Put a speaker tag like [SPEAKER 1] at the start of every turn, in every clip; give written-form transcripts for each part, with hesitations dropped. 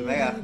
[SPEAKER 1] Leah.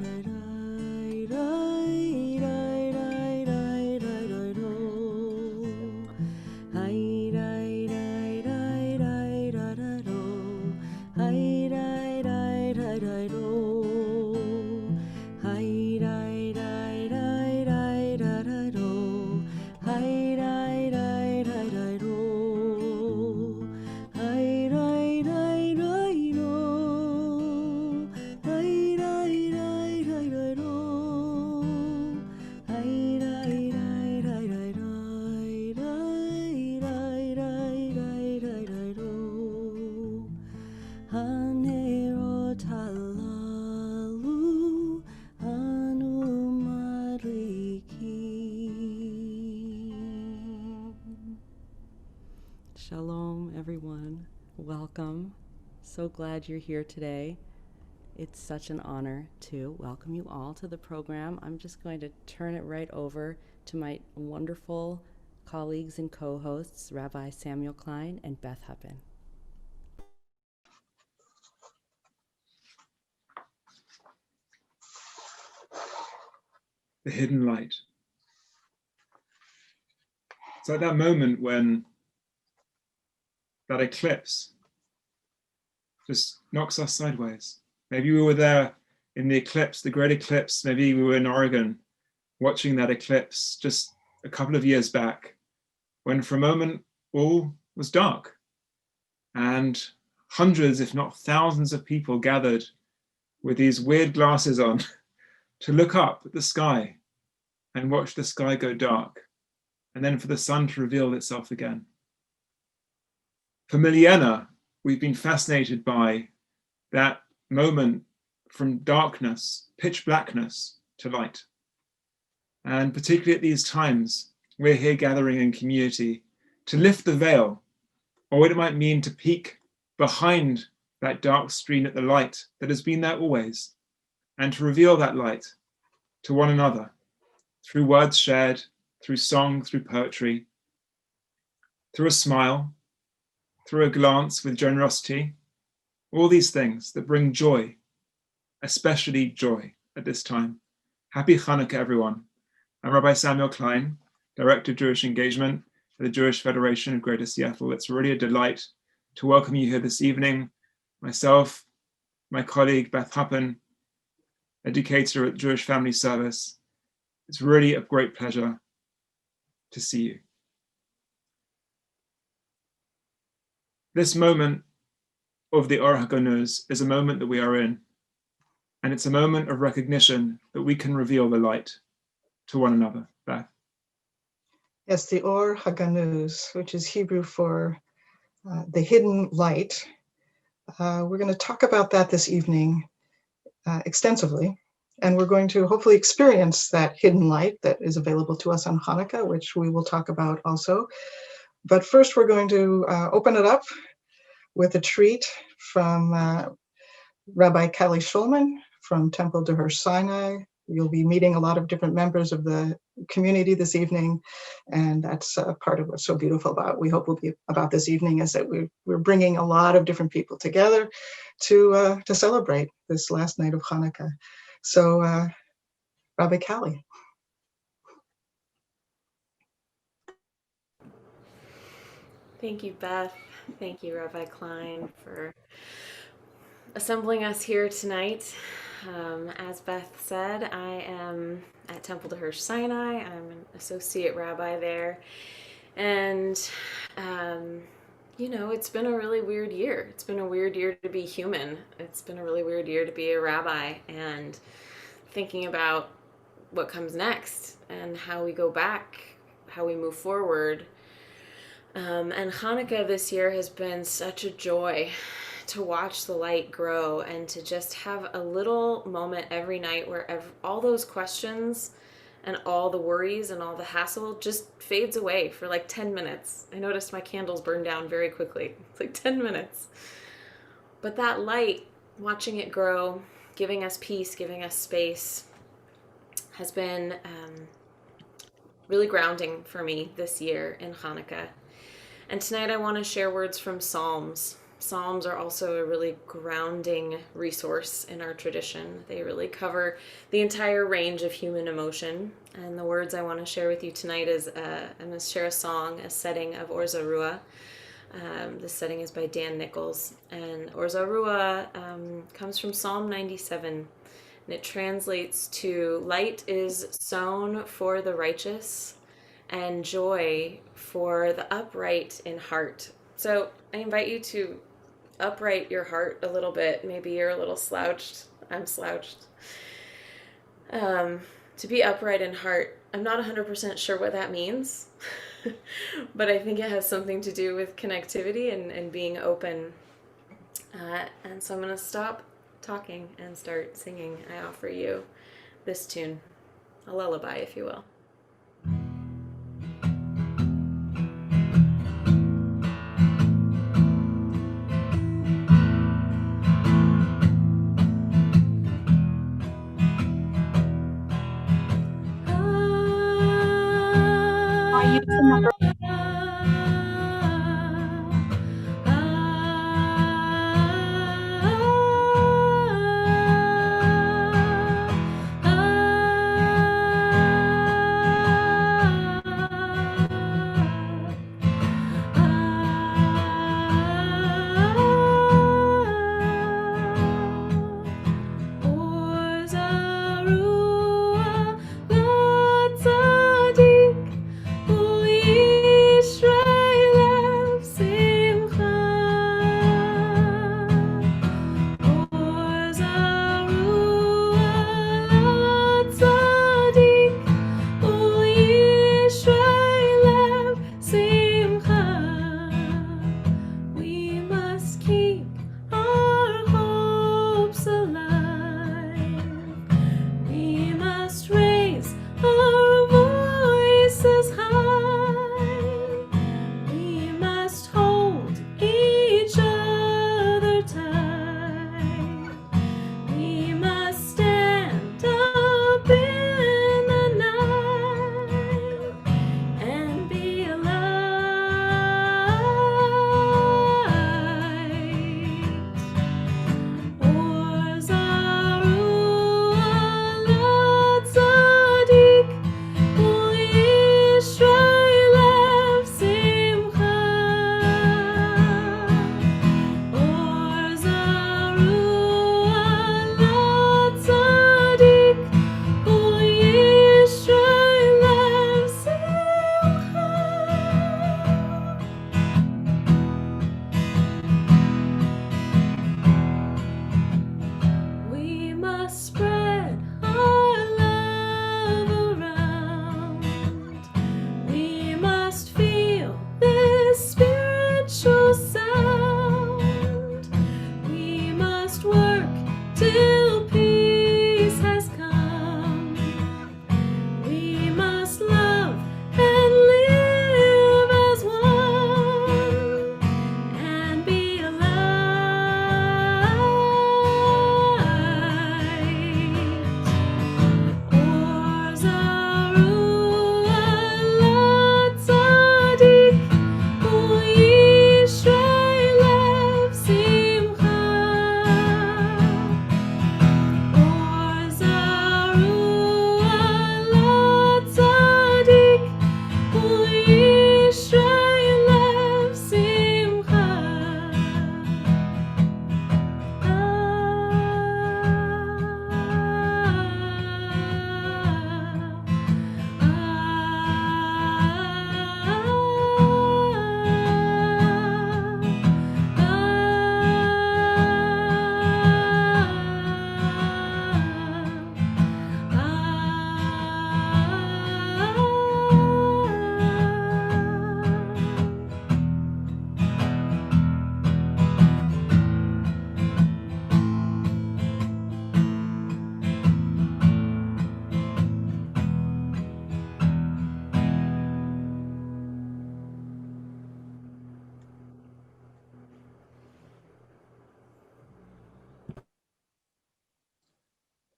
[SPEAKER 2] Shalom, everyone. Welcome. So glad you're here today. It's such an honor to welcome you all to the program. I'm just going to turn it right over to my wonderful colleagues and co-hosts, Rabbi Samuel Klein and Beth Huppen.
[SPEAKER 3] The hidden light. It's like that moment when that eclipse just knocks us sideways. Maybe we were there in the eclipse, the great eclipse. Maybe we were in Oregon watching that eclipse just a couple of years back, when for a moment all was dark and hundreds, if not thousands of people gathered with these weird glasses on to look up at the sky and watch the sky go dark, and then for the sun to reveal itself again. For millennia, we've been fascinated by that moment from darkness, pitch blackness, to light. And particularly at these times, we're here gathering in community to lift the veil, or what it might mean to peek behind that dark screen at the light that has been there always, and to reveal that light to one another through words shared, through song, through poetry, through a smile, through a glance with generosity, all these things that bring joy, especially joy at this time. Happy Chanukah, everyone. I'm Rabbi Samuel Klein, Director of Jewish Engagement at the Jewish Federation of Greater Seattle. It's really a delight to welcome you here this evening. Myself, my colleague Beth Huppen, educator at Jewish Family Service. It's really a great pleasure to see you. This moment of the Or HaGanuz is a moment that we are in, and it's a moment of recognition that we can reveal the light to one another. Beth.
[SPEAKER 4] Yes, the Or HaGanuz, which is Hebrew for the hidden light. We're going to talk about that this evening extensively, and we're going to hopefully experience that hidden light that is available to us on Hanukkah, which we will talk about also. But first, we're going to open it up with a treat from Rabbi Kelly Shulman from Temple Deher Sinai. You'll be meeting a lot of different members of the community this evening, and that's part of what's so beautiful about we hope will be about this evening, is that we're bringing a lot of different people together to celebrate this last night of Hanukkah. So, Rabbi Kelly.
[SPEAKER 2] Thank you, Beth. Thank you, Rabbi Klein, for assembling us here tonight. As Beth said, I am at Temple Deher Sinai. I'm an associate rabbi there. And, you know, it's been a really weird year. It's been a weird year to be human. It's been a really weird year to be a rabbi, and thinking about what comes next and how we go back, how we move forward. And Hanukkah this year has been such a joy to watch the light grow and to just have a little moment every night where all those questions and all the worries and all the hassle just fades away for like 10 minutes. I noticed my candles burn down very quickly. It's like 10 minutes. But that light, watching it grow, giving us peace, giving us space, has been really grounding for me this year in Hanukkah. And tonight I want to share words from Psalms Psalms are also a really grounding resource in our tradition. They really cover the entire range of human emotion. And the words I want to share with you tonight is I'm going to share a song, a setting of Orzarua. The setting is by Dan Nichols. And Orzarua comes from Psalm 97. And it translates to, light is sown for the righteous and joy for the upright in heart. So I invite you to upright your heart a little bit. Maybe you're a little slouched. I'm slouched. To be upright in heart. I'm not 100% sure what that means, but I think it has something to do with connectivity and being open. And so I'm going to stop talking and start singing. I offer you this tune, a lullaby, if you will.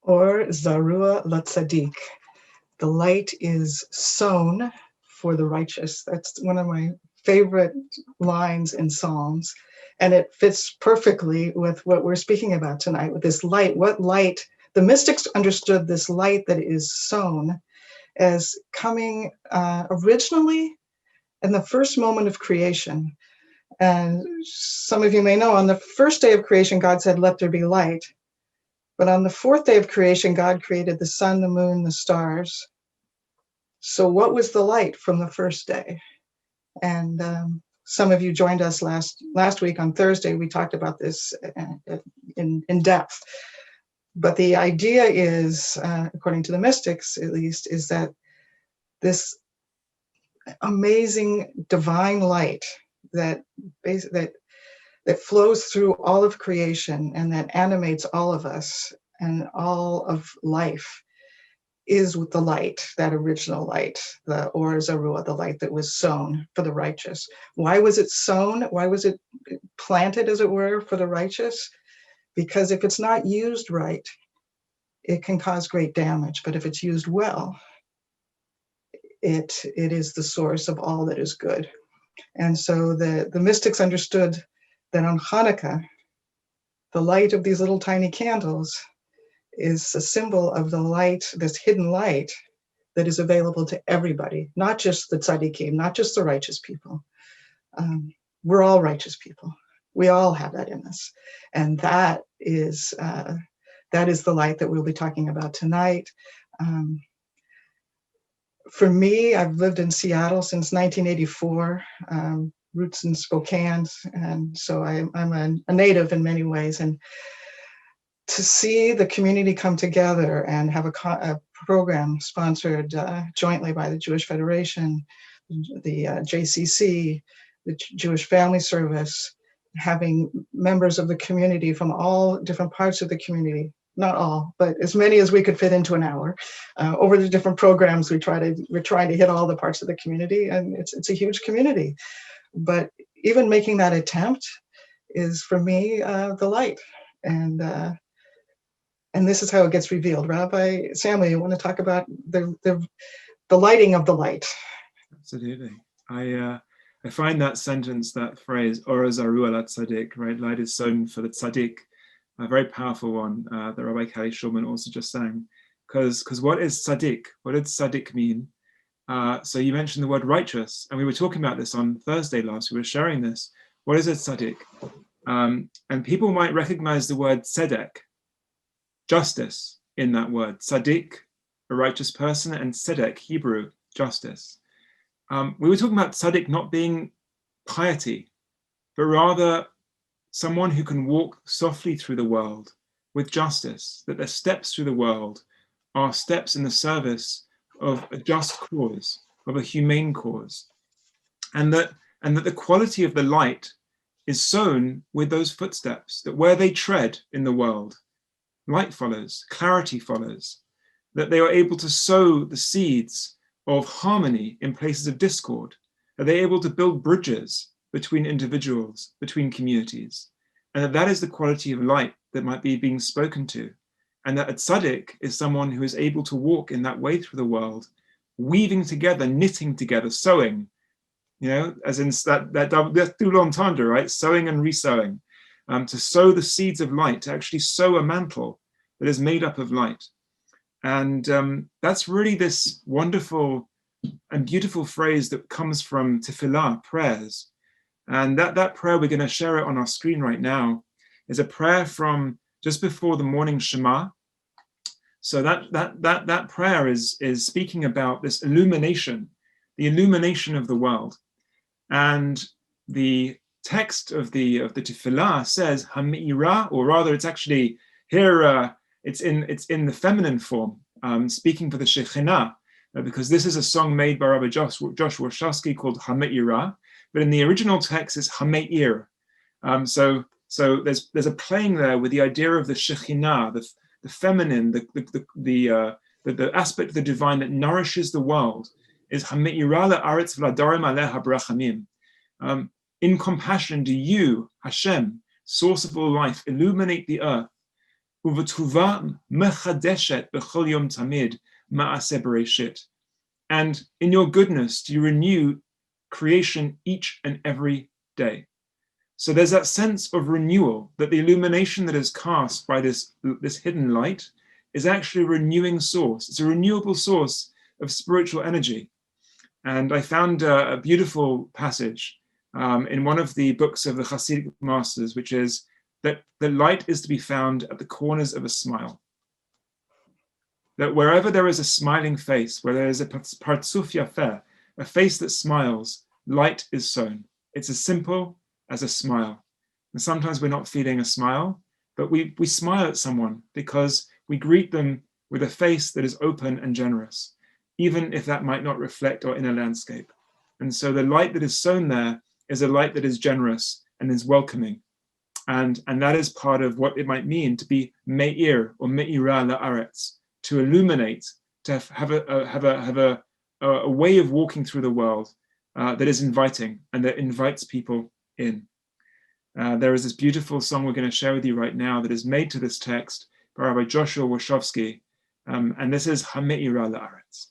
[SPEAKER 4] Or Zarua Latzadik. The light is sown for the righteous. That's one of my favorite lines in Psalms. And it fits perfectly with what we're speaking about tonight, with this light. What light? The mystics understood this light that is sown as coming originally in the first moment of creation. And some of you may know, on the first day of creation, God said, "Let there be light." But on the fourth day of creation, God created the sun, the moon, the stars. So what was the light from the first day? And some of you joined us last week on Thursday. We talked about this in depth. But the idea is, according to the mystics at least, is that this amazing divine light that flows through all of creation and that animates all of us and all of life is with the light, that original light, the Or Zarua, the light that was sown for the righteous. Why was it sown? Why was it planted, as it were, for the righteous? Because if it's not used right, it can cause great damage. But if it's used well, it is the source of all that is good. And so the mystics understood that on Chanukah, the light of these little tiny candles is a symbol of the light, this hidden light that is available to everybody, not just the tzaddikim, not just the righteous people. We're all righteous people. We all have that in us. And that is the light that we'll be talking about tonight. For me, I've lived in Seattle since 1984, roots in Spokane, and so I'm a native in many ways. And to see the community come together and have a program sponsored jointly by the Jewish Federation, the JCC, the Jewish Family Service, having members of the community from all different parts of the community, not all, but as many as we could fit into an hour. Over the different programs, we're trying to hit all the parts of the community, and it's a huge community. But even making that attempt is, for me, the light. And this is how it gets revealed. Rabbi Samuel, you want to talk about the lighting of the light?
[SPEAKER 3] Absolutely. I find that sentence, that phrase, Ora Zarua la tzaddik, right? Light is sown for the tzaddik, a very powerful one that Rabbi Kelly Shulman also just sang. Because what is tzaddik? What does tzaddik mean? So you mentioned the word righteous, and we were talking about this on Thursday last. We were sharing this. What is a tzaddik? And people might recognize the word tzedek, justice, in that word. Tzaddik, a righteous person, and tzedek, Hebrew, justice. We were talking about tzaddik not being piety, but rather someone who can walk softly through the world with justice, that their steps through the world are steps in the service of a just cause, of a humane cause. And that the quality of the light is sown with those footsteps, that where they tread in the world, light follows, clarity follows, that they are able to sow the seeds of harmony in places of discord. Are they able to build bridges between individuals, between communities? And that is the quality of light that might be being spoken to. And that a tzaddik is someone who is able to walk in that way through the world, weaving together, knitting together, sewing, as in that double entendre, right? Sewing and resewing, to sow the seeds of light, to actually sow a mantle that is made up of light. And that's really this wonderful and beautiful phrase that comes from tefillah, prayers. And that prayer, we're going to share it on our screen right now, is a prayer from just before the morning Shema. So that prayer is speaking about this illumination, the illumination of the world. And the text of the tefillah says Ha'me'ira, or rather, it's actually here. It's in the feminine form, speaking for the Shekhinah, because this is a song made by Rabbi Joshua Warshawski called Ha'me'ira, but in the original text it's Ha'me'ir. So there's a playing there with the idea of the Shekhinah, the feminine, the aspect of the divine that nourishes the world, is Ha'me'ira la'aretz v'ladarim aleha brachamim. In compassion do you, Hashem, source of all life, illuminate the earth. U'v'tuva mechadeshet b'chol yom tamid ma'aseh bereshit. And in your goodness do you renew creation each and every day. So there's that sense of renewal, that the illumination that is cast by this hidden light is actually a renewing source. It's a renewable source of spiritual energy. And I found a beautiful passage in one of the books of the Hasidic masters, which is that the light is to be found at the corners of a smile. That wherever there is a smiling face, where there is a partzuf yafeh, a face that smiles, light is sown. It's as simple as a smile. And sometimes we're not feeling a smile, but we smile at someone because we greet them with a face that is open and generous, even if that might not reflect our inner landscape. And so the light that is sown there is a light that is generous and is welcoming. And that is part of what it might mean to be me'ir or me'ira la'aretz, to illuminate, to have a way of walking through the world that is inviting and that invites people in. There is this beautiful song we're going to share with you right now that is made to this text by Rabbi Joshua Wachowski, and this is Ha'me'ira la'aretz.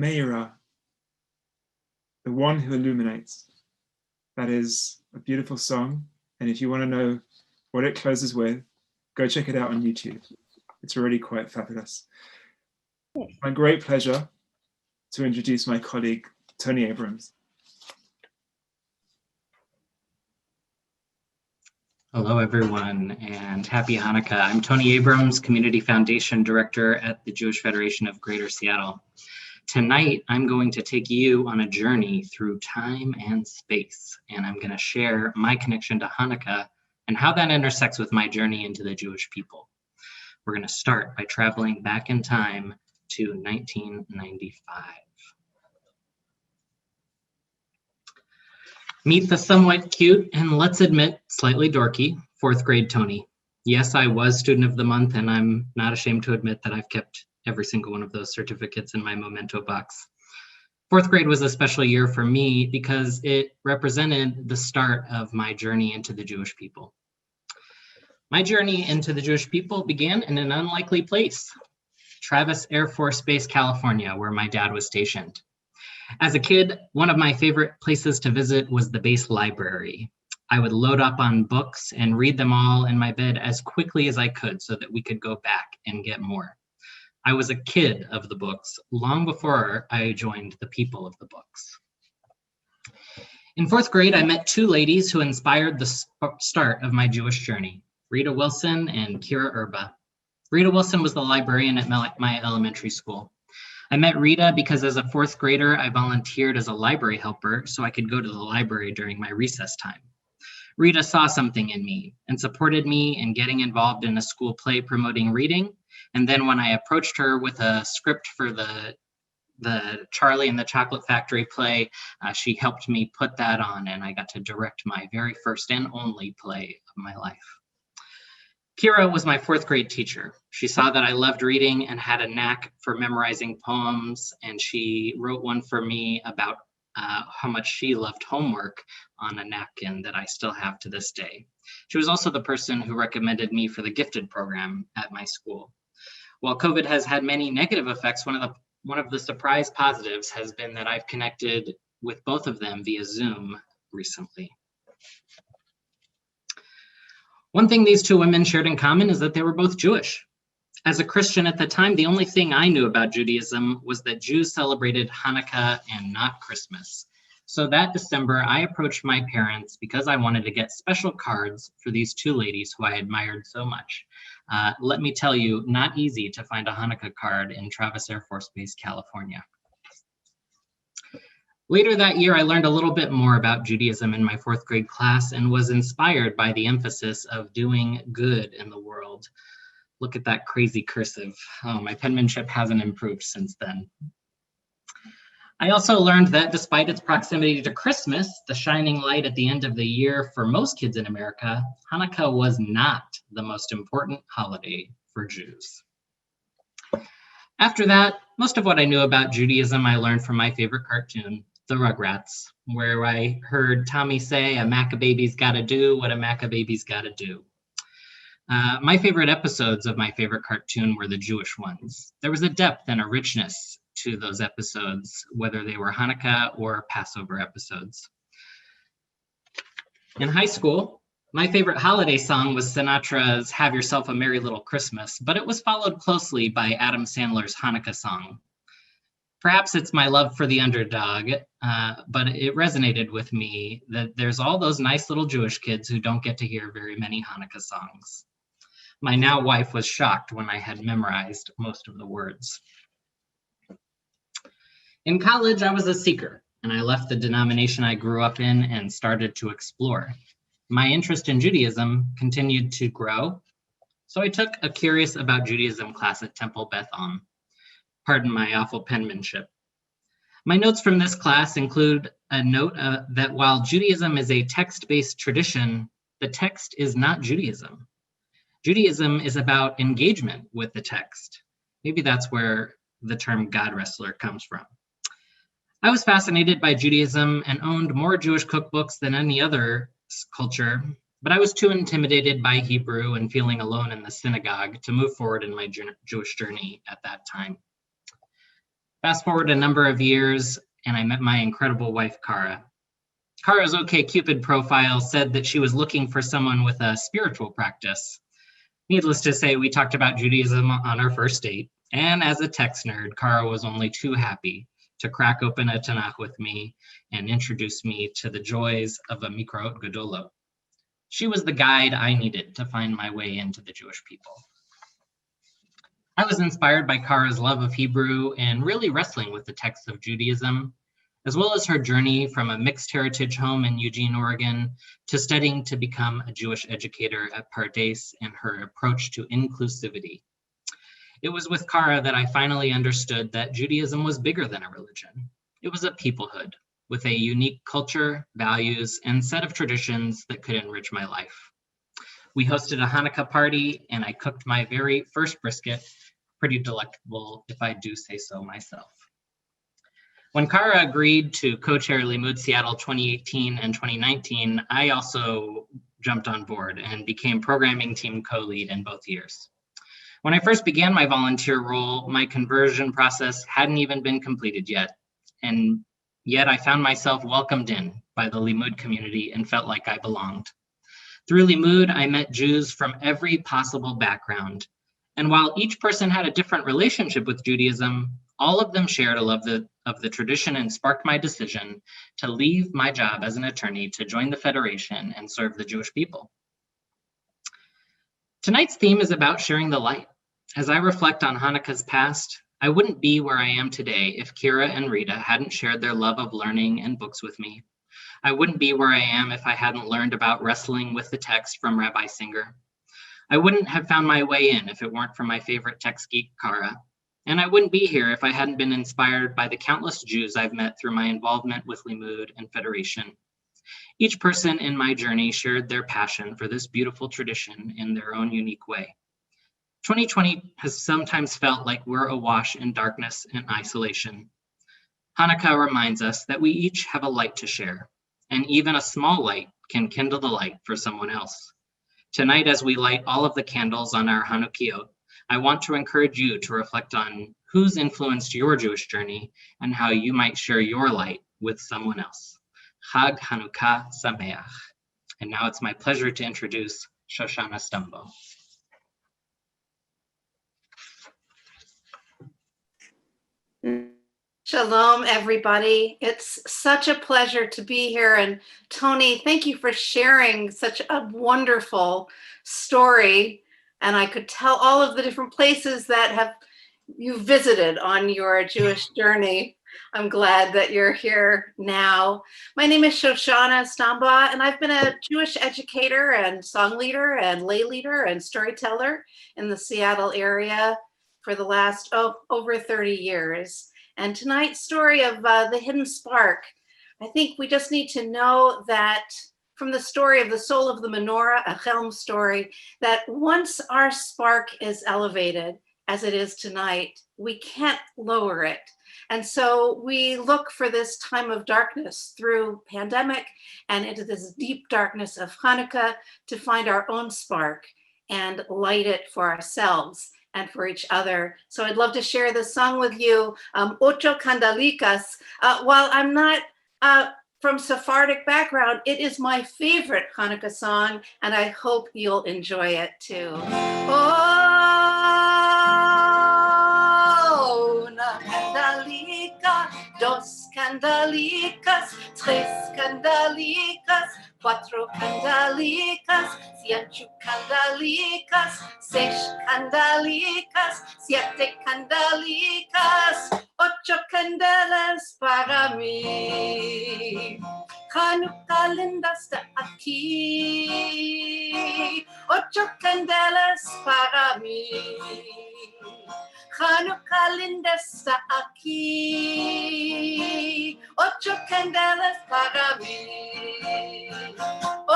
[SPEAKER 3] Menorah, the one who illuminates. That is a beautiful song. And if you want to know what it closes with, go check it out on YouTube. It's really quite fabulous. My great pleasure to introduce my colleague, Tony Abrams.
[SPEAKER 1] Hello, everyone, and happy Hanukkah. I'm Tony Abrams, Community Foundation Director at the Jewish Federation of Greater Seattle. Tonight, I'm going to take you on a journey through time and space, and I'm going to share my connection to Hanukkah and how that intersects with my journey into the Jewish people. We're going to start by traveling back in time to 1995. Meet the somewhat cute and, let's admit, slightly dorky 4th grade Tony. Yes, I was student of the month, and I'm not ashamed to admit that I've kept every single one of those certificates in my memento box. 4th grade was a special year for me because it represented the start of my journey into the Jewish people. My journey into the Jewish people began in an unlikely place, Travis Air Force Base, California, where my dad was stationed. As a kid, one of my favorite places to visit was the base library. I would load up on books and read them all in my bed as quickly as I could so that we could go back and get more. I was a kid of the books long before I joined the people of the books. In 4th grade, I met 2 ladies who inspired the start of my Jewish journey, Rita Wilson and Kira Erba. Rita Wilson was the librarian at my elementary school. I met Rita because as a 4th grader, I volunteered as a library helper so I could go to the library during my recess time. Rita saw something in me and supported me in getting involved in a school play promoting reading. And then when I approached her with a script for the Charlie and the Chocolate Factory play, she helped me put that on, and I got to direct my very first and only play of my life. Kira was my 4th grade teacher. She saw that I loved reading and had a knack for memorizing poems, and she wrote one for me about how much she loved homework on a napkin that I still have to this day. She was also the person who recommended me for the gifted program at my school. While COVID has had many negative effects, one of the surprise positives has been that I've connected with both of them via Zoom recently. One thing these 2 women shared in common is that they were both Jewish. As a Christian at the time, the only thing I knew about Judaism was that Jews celebrated Hanukkah and not Christmas. So that December, I approached my parents because I wanted to get special cards for these 2 ladies who I admired so much. Let me tell you, not easy to find a Hanukkah card in Travis Air Force Base, California. Later that year, I learned a little bit more about Judaism in my 4th grade class and was inspired by the emphasis of doing good in the world. Look at that crazy cursive. Oh, my penmanship hasn't improved since then. I also learned that despite its proximity to Christmas, the shining light at the end of the year for most kids in America, Hanukkah was not the most important holiday for Jews. After that, most of what I knew about Judaism I learned from my favorite cartoon, The Rugrats, where I heard Tommy say, "A Maccababy's gotta do what a Maccababy's gotta do." My favorite episodes of my favorite cartoon were the Jewish ones. There was a depth and a richness to those episodes, whether they were Hanukkah or Passover episodes. In high school, my favorite holiday song was Sinatra's "Have Yourself a Merry Little Christmas," but it was followed closely by Adam Sandler's Hanukkah song. Perhaps it's my love for the underdog, but it resonated with me that there's all those nice little Jewish kids who don't get to hear very many Hanukkah songs. My now wife was shocked when I had memorized most of the words. In college, I was a seeker, and I left the denomination I grew up in and started to explore. My interest in Judaism continued to grow, so I took a Curious About Judaism class at Temple Beth Am. Pardon my awful penmanship. My notes from this class include a note that while Judaism is a text-based tradition, the text is not Judaism. Judaism is about engagement with the text. Maybe that's where the term God wrestler comes from. I was fascinated by Judaism and owned more Jewish cookbooks than any other culture, but I was too intimidated by Hebrew and feeling alone in the synagogue to move forward in my Jewish journey at that time. Fast forward a number of years, and I met my incredible wife, Kara. Kara's OkCupid profile said that she was looking for someone with a spiritual practice. Needless to say, we talked about Judaism on our first date, and as a text nerd, Kara was only too happy to crack open a Tanakh with me and introduce me to the joys of a Mikraot Gedolot. She was the guide I needed to find my way into the Jewish people. I was inspired by Kara's love of Hebrew and really wrestling with the texts of Judaism, as well as her journey from a mixed heritage home in Eugene, Oregon, to studying to become a Jewish educator at Pardes and her approach to inclusivity. It was with Kara that I finally understood that Judaism was bigger than a religion. It was a peoplehood with a unique culture, values, and set of traditions that could enrich my life. We hosted a Hanukkah party and I cooked my very first brisket, pretty delectable if I do say so myself. When Kara agreed to co-chair Limud Seattle 2018 and 2019, I also jumped on board and became programming team co-lead in both years. When I first began my volunteer role, my conversion process hadn't even been completed yet, and yet I found myself welcomed in by the Limud community and felt like I belonged. Through Limud, I met Jews from every possible background, and while each person had a different relationship with Judaism, all of them shared a love of the tradition and sparked my decision to leave my job as an attorney to join the Federation and serve the Jewish people. Tonight's theme is about sharing the light. As I reflect on Hanukkah's past, I wouldn't be where I am today if Kira and Rita hadn't shared their love of learning and books with me. I wouldn't be where I am if I hadn't learned about wrestling with the text from Rabbi Singer. I wouldn't have found my way in if it weren't for my favorite text geek, Kara. And I wouldn't be here if I hadn't been inspired by the countless Jews I've met through my involvement with Limud and Federation. Each person in my journey shared their passion for this beautiful tradition in their own unique way. 2020 has sometimes felt like we're awash in darkness and isolation. Hanukkah reminds us that we each have a light to share, and even a small light can kindle the light for someone else. Tonight, as we light all of the candles on our Hanukkiot, I want to encourage you to reflect on who's influenced your Jewish journey and how you might share your light with someone else. Chag Hanukkah Sameach. And now it's my pleasure to introduce Shoshana Stumbo.
[SPEAKER 5] Shalom, everybody. It's such a pleasure to be here. And Tony, thank you for sharing such a wonderful story. And I could tell all of the different places that you visited on your Jewish journey. I'm glad that you're here now. My name is Shoshana Stamba, and I've been a Jewish educator and song leader and lay leader and storyteller in the Seattle area for the last over 30 years. And tonight's story of the hidden spark, I think we just need to know that from the story of the soul of the Menorah, a Helm story, that once our spark is elevated, as it is tonight, we can't lower it. And so we look for this time of darkness through pandemic and into this deep darkness of Hanukkah to find our own spark and light it for ourselves and for each other. So I'd love to share this song with you, Ocho Candalicas. While I'm not from Sephardic background, it is my favorite Hanukkah song, and I hope you'll enjoy it too. Oh, una candalica, dos candalicas, tres candalicas, cuatro candalicas, cinco candalicas, seis candalicas, siete candalicas, ocho candelas para mí. Chanukah linda está aquí, ocho candelas para mí. Chanukah linda está aquí, ocho candelas para mí. Oh,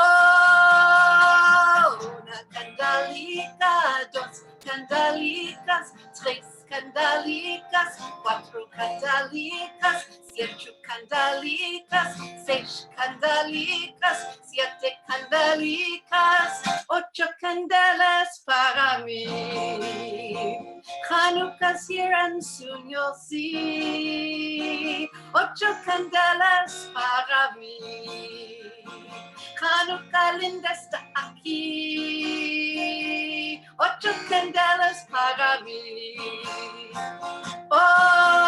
[SPEAKER 5] una candalica, dos candalicas, tres candalicas, cuatro candalicas, cinco candalicas, seis candalicas, siete candalicas, ocho candelas para mí. Chanukah's here and soon you'll see, ocho candelas para mí. Chanukah linda está aquí, ocho candelas para mí. Oh,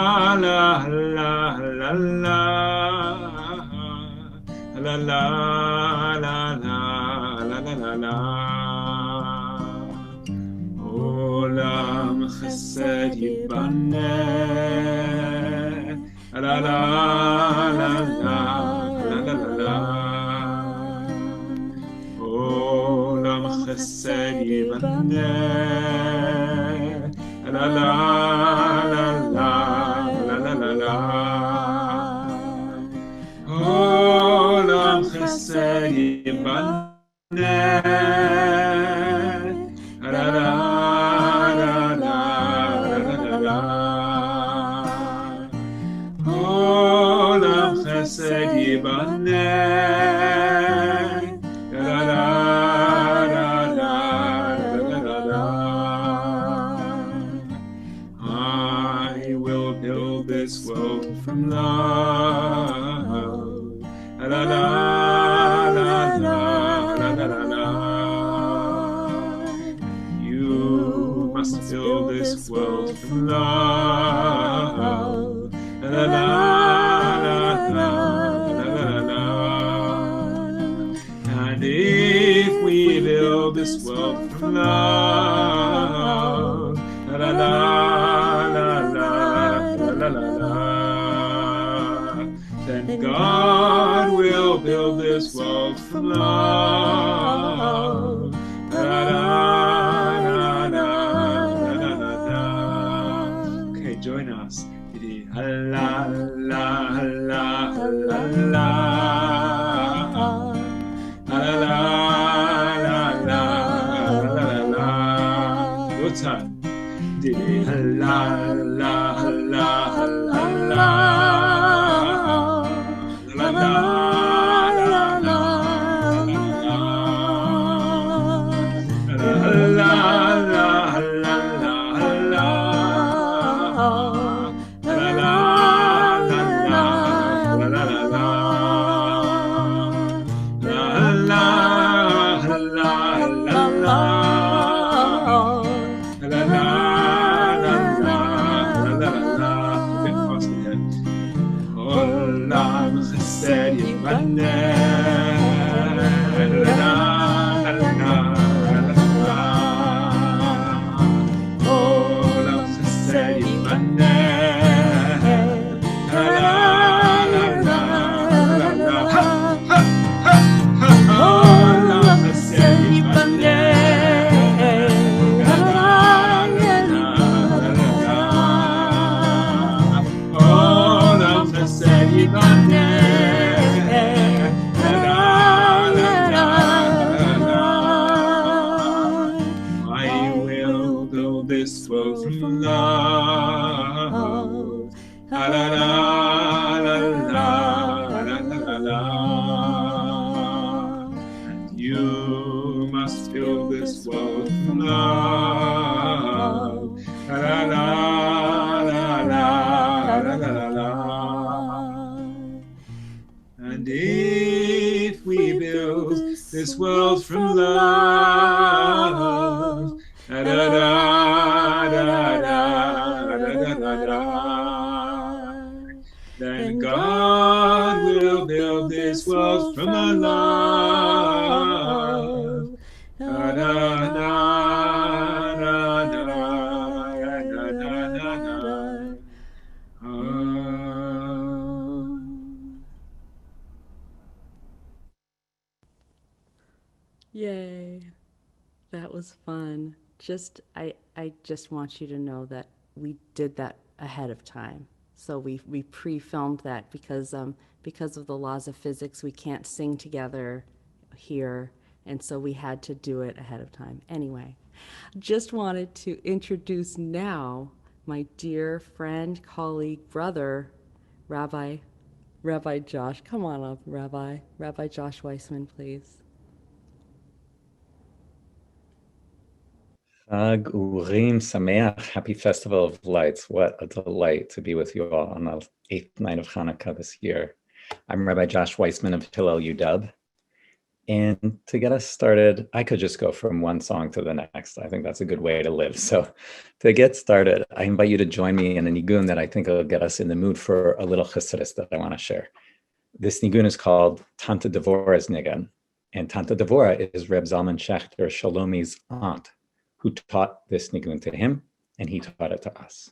[SPEAKER 3] la la la la la la la la la la. Olam chesed yibane, la la la la la la la. Olam chesed yibane, la la la la la la la. Olam chesed yibane, la la la la la la. Olam chesed yibane, la la la la la la. I will build this world from love. La la la la la la la. You must build this world from love. La la la la la la. And if we build this world from love, la la la la la la la la, then God will build this world from love. La la la la la la la. Okay, join us. La la la la la la. La la la la la la. Good time. La la la la la. La la la la la. La la la la la. And if we build this world from love, da da da da da da, then God will build this world from love. Da da da da da da da da.
[SPEAKER 6] Yay. That was fun. I just want you to know that we did that ahead of time. So we pre-filmed that because of the laws of physics, we can't sing together here, and so we had to do it ahead of time. Anyway, just wanted to introduce now my dear friend, colleague, brother, Rabbi Josh. Come on up, Rabbi Josh Weissman, please.
[SPEAKER 7] Chag Urim Sameach, happy Festival of Lights. What a delight to be with you all on the 8th night of Chanukah this year. I'm Rabbi Josh Weissman of Hillel UW, And to get us started, I could just go from one song to the next. I think that's a good way to live. So to get started, I invite you to join me in a nigun that I think will get us in the mood for a little chassidus that I want to share. This nigun is called Tante Devorah's nigun. And Tante Devorah is Reb Zalman Schachter Shalomi's aunt, who taught this nigun to him, and he taught it to us.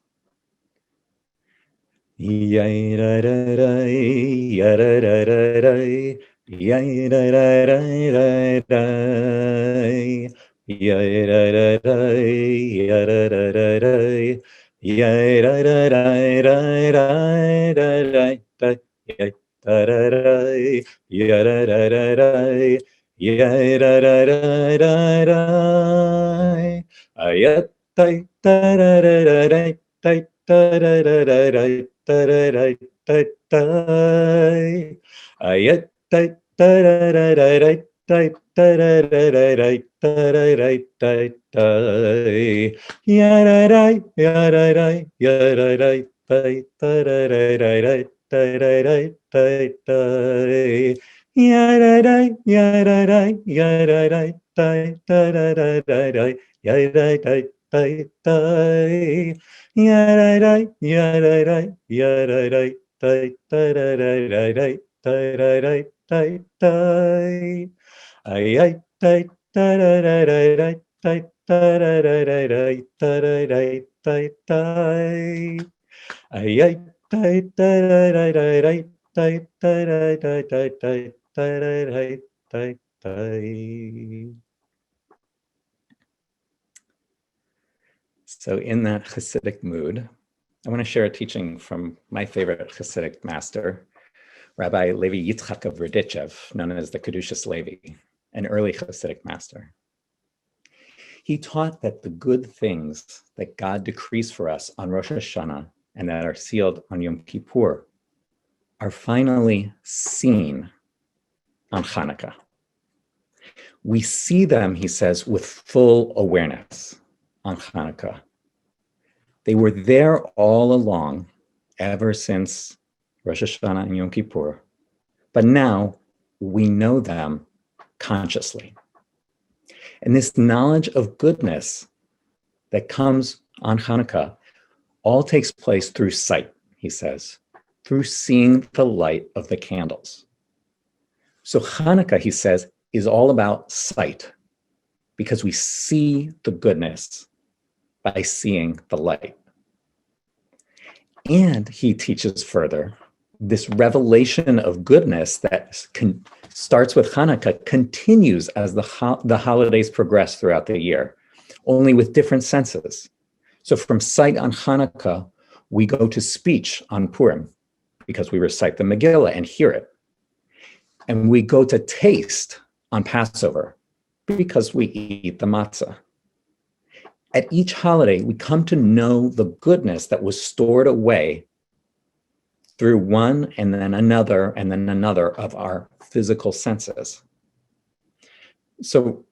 [SPEAKER 7] So in that Hasidic mood, I want to share a teaching from my favorite Hasidic master, Rabbi Levi Yitzchak of Raditchev, known as the Kedushas Levi, an early Hasidic master. He taught that the good things that God decrees for us on Rosh Hashanah and that are sealed on Yom Kippur are finally seen on Chanukah. We see them, he says, with full awareness on Chanukah. They were there all along, ever since Rosh Hashanah and Yom Kippur, but now we know them consciously. And this knowledge of goodness that comes on Chanukah all takes place through sight, he says, through seeing the light of the candles. So Chanukah, he says, is all about sight, because we see the goodness by seeing the light. And he teaches further, this revelation of goodness that starts with Chanukah continues as the holidays progress throughout the year, only with different senses. So from sight on Chanukah, we go to speech on Purim, because we recite the Megillah and hear it. And we go to taste on Passover, because we eat the matzah. At each holiday, we come to know the goodness that was stored away through one and then another of our physical senses. So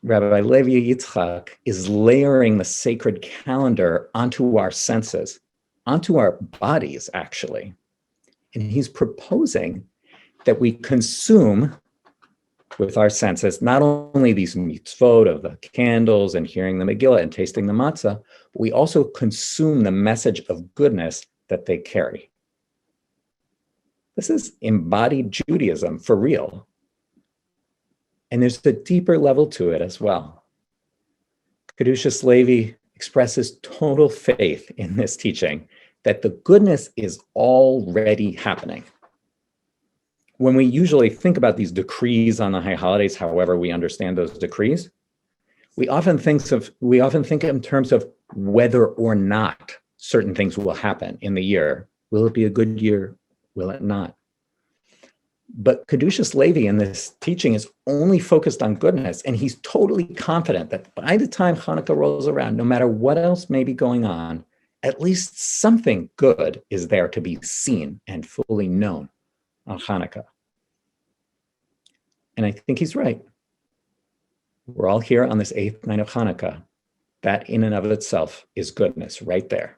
[SPEAKER 7] Rabbi Levi Yitzchak is layering the sacred calendar onto our senses, onto our bodies, actually. And he's proposing that we consume with our senses, not only these mitzvot of the candles and hearing the Megillah and tasting the matzah, but we also consume the message of goodness that they carry. This is embodied Judaism for real. And there's a deeper level to it as well. Kedushas Levi expresses total faith in this teaching that the goodness is already happening. When we usually think about these decrees on the high holidays, however we understand those decrees, we often think in terms of whether or not certain things will happen in the year. Will it be a good year? Will it not? But Kedushas Levi in this teaching is only focused on goodness, and he's totally confident that by the time Chanukah rolls around, no matter what else may be going on, at least something good is there to be seen and fully known on Chanukah. And I think he's right. We're all here on this 8th night of Chanukah. That in and of itself is goodness right there.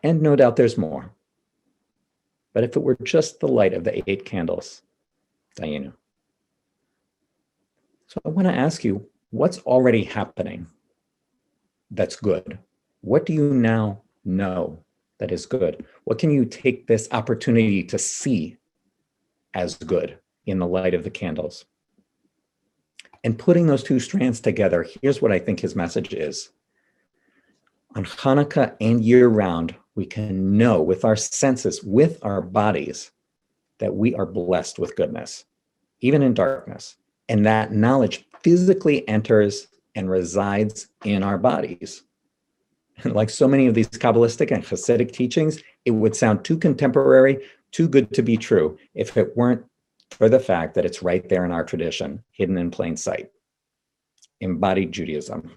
[SPEAKER 7] And no doubt there's more. But if it were just the light of the 8 candles, Dayenu. So I want to ask you, what's already happening that's good? What do you now know that is good? What can you take this opportunity to see as good in the light of the candles? And putting those two strands together, here's what I think his message is. On Hanukkah and year round, we can know with our senses, with our bodies, that we are blessed with goodness, even in darkness. And that knowledge physically enters and resides in our bodies. And like so many of these Kabbalistic and Hasidic teachings, it would sound too contemporary, too good to be true, if it weren't for the fact that it's right there in our tradition, hidden in plain sight. Embodied Judaism.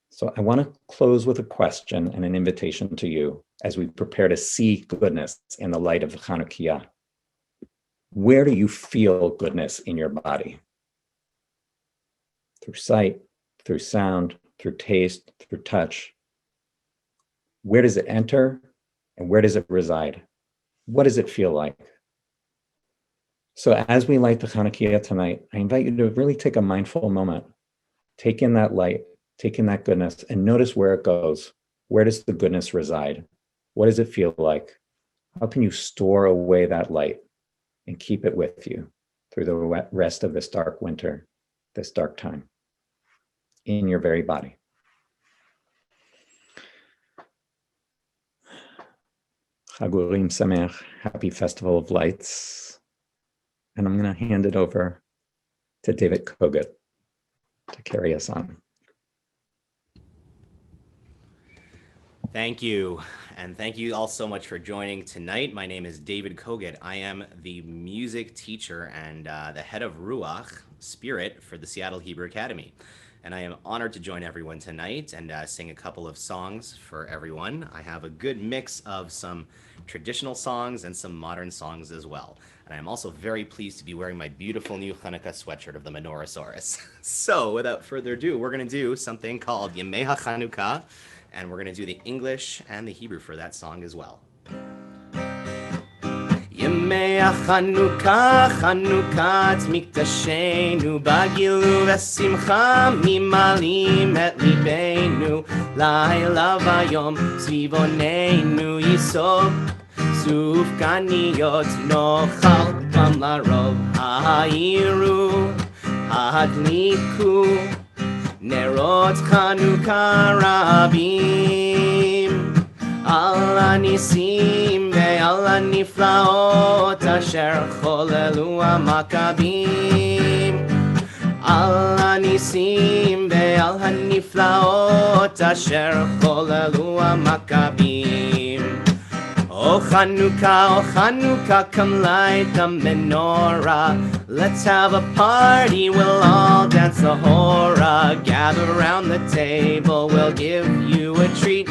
[SPEAKER 7] So I want to close with a question and an invitation to you as we prepare to see goodness in the light of the Chanukiah. Where do you feel goodness in your body? Through sight, through sound, through taste, through touch. Where does it enter and where does it reside? What does it feel like? So as we light the Chanukiah tonight, I invite you to really take a mindful moment. Take in that light, take in that goodness, and notice where it goes. Where does the goodness reside? What does it feel like? How can you store away that light and keep it with you through the rest of this dark winter, this dark time, in your very body? Chagurim Sameach, happy Festival of Lights. And I'm going to hand it over to David Kogut to carry us on.
[SPEAKER 8] Thank you. And thank you all so much for joining tonight. My name is David Kogut. I am the music teacher and the head of Ruach, Spirit, for the Seattle Hebrew Academy. And I am honored to join everyone tonight and sing a couple of songs for everyone. I have a good mix of some traditional songs and some modern songs as well. And I am also very pleased to be wearing my beautiful new Chanukah sweatshirt of the Menorah. So without further ado, we're going to do something called Yemei HaChanukah, and we're going to do the English and the Hebrew for that song as well. Yemei HaChanukah, Chanukah mikdashenu, bagilu v'simcha mimalim et libeinu, laila vayom tzivonenu yisov, סופגניות נאכל גם לרוב, העירו, הדליקו, נרות חנוכה רבים, על הניסים ועל הנפלאות אשר חוללו המכבים, על הניסים ועל הנפלאות אשר חוללו המכבים. Oh Chanukah, come light the menorah. Let's have a party, we'll all dance the hora. Gather around the table, we'll give you a treat.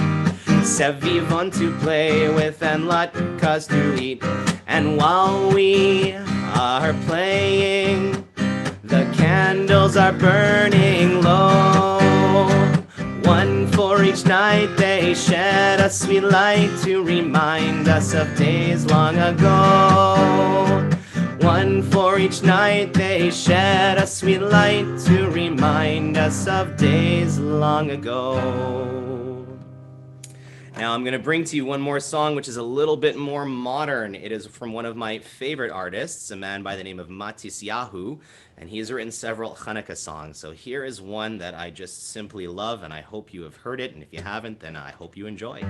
[SPEAKER 8] Sevivon to play with and latkes to eat. And while we are playing, the candles are burning low. One for each night they shed a sweet light to remind us of days long ago. One for each night they shed a sweet light to remind us of days long ago. Now I'm going to bring to you one more song which is a little bit more modern. It is from one of my favorite artists, a man by the name of Matisyahu, and he has written several Chanukah songs. So here is one that I just simply love, and I hope you have heard it, and if you haven't, then I hope you enjoy.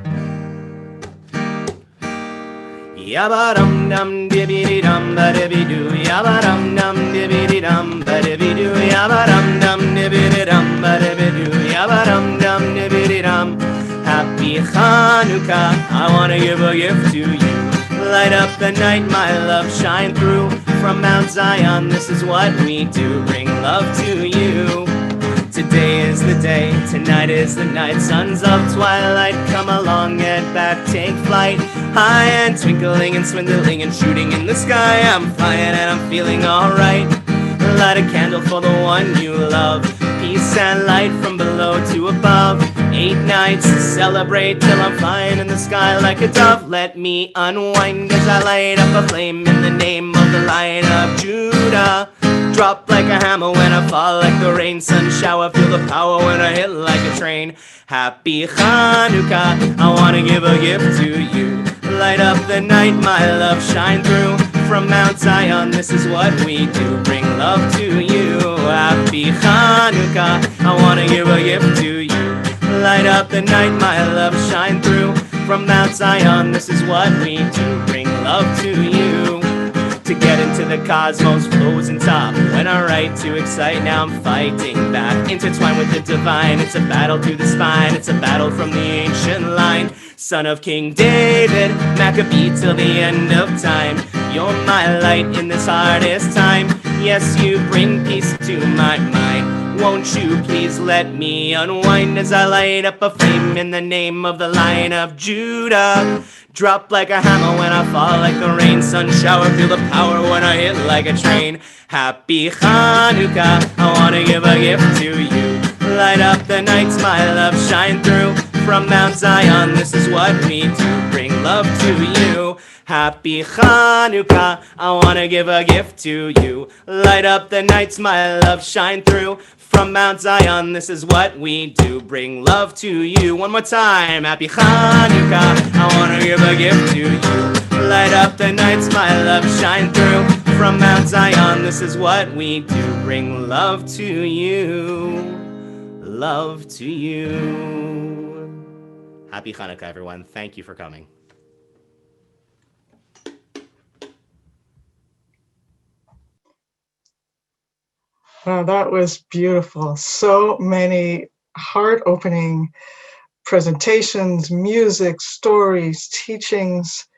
[SPEAKER 8] Yabaram dum dibby dum ba dibby doo, yabaram dum dibby dum ba dibby doo, yabaram dum dibby dum ba dibby doo, yabaram dum dibby dum. Happy Chanukah, I want to give a gift to you. Light up the night, my love, shine through. From Mount Zion, this is what we do. Bring love to you. Today is the day, tonight is the night. Sons of twilight, come along, get back, take flight. High and twinkling and swindling and shooting in the sky. I'm flying and I'm feeling alright. Light a candle for the one you love. Peace and light from below to above. 8 nights to celebrate till I'm flying in the sky like a dove. Let me unwind as I light up a flame in the name of the Lion of Judah. Drop like a hammer when I fall like the rain. Sun shower, feel the power when I hit like a train. Happy Chanukah, I wanna give a gift to you. Light up the night, my love, shine through. From Mount Zion, this is what we do, bring love to you. Happy Chanukah, I wanna give a gift to you. Light up the night, my love, shine through. From Mount Zion, this is what we do, bring love to you. To get into the cosmos, flows and top. When I write to excite, now I'm fighting back. Intertwined with the divine, it's a battle through the spine. It's a battle from the ancient line. Son of King David, Maccabee till the end of time. You're my light in this hardest time. Yes, you bring peace to my mind. Won't you please let me unwind as I light up a flame in the name of the Lion of Judah. Drop like a hammer when I fall like the rain. Sun shower, feel the power when I hit like a train. Happy Chanukah, I wanna give a gift to you. Light up the nights, my love, shine through. From Mount Zion, this is what we do, bring love to you. Happy Chanukah, I wanna give a gift to you. Light up the nights, my love, shine through. From Mount Zion, this is what we do, bring love to you. One more time. Happy Chanukah, I wanna give a gift to you. Light up the nights, my love, shine through. From Mount Zion, this is what we do, bring love to you. Love to you. Happy Chanukah, everyone. Thank you for coming.
[SPEAKER 4] Wow, that was beautiful. So many heart-opening presentations, music, stories, teachings.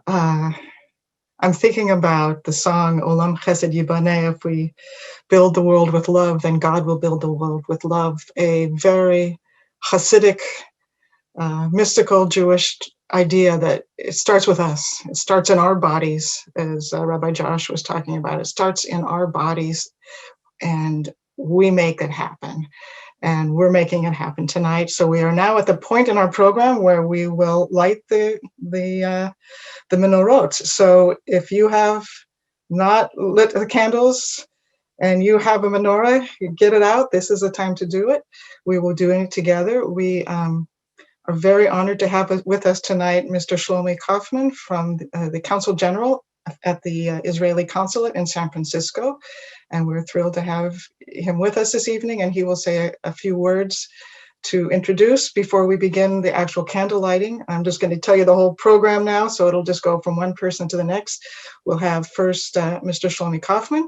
[SPEAKER 4] I'm thinking about the song Olam Chesed Yibaneh. If we build the world with love, then God will build the world with love. A very Hasidic, mystical Jewish idea that it starts with us. It starts in our bodies, as Rabbi Josh was talking about. It starts in our bodies, and we make it happen. And we're making it happen tonight. So we are now at the point in our program where we will light the menorot. So if you have not lit the candles and you have a menorah, you get it out. This is the time to do it. We will do it together. We are very honored to have with us tonight Mr. Shlomi Kaufman from the Consul General at the Israeli Consulate in San Francisco. And we're thrilled to have him with us this evening, and he will say a few words to introduce before we begin the actual candle lighting. I'm just going to tell you the whole program now, so it'll just go from one person to the next. We'll have first Mr. Shlomi Kaufman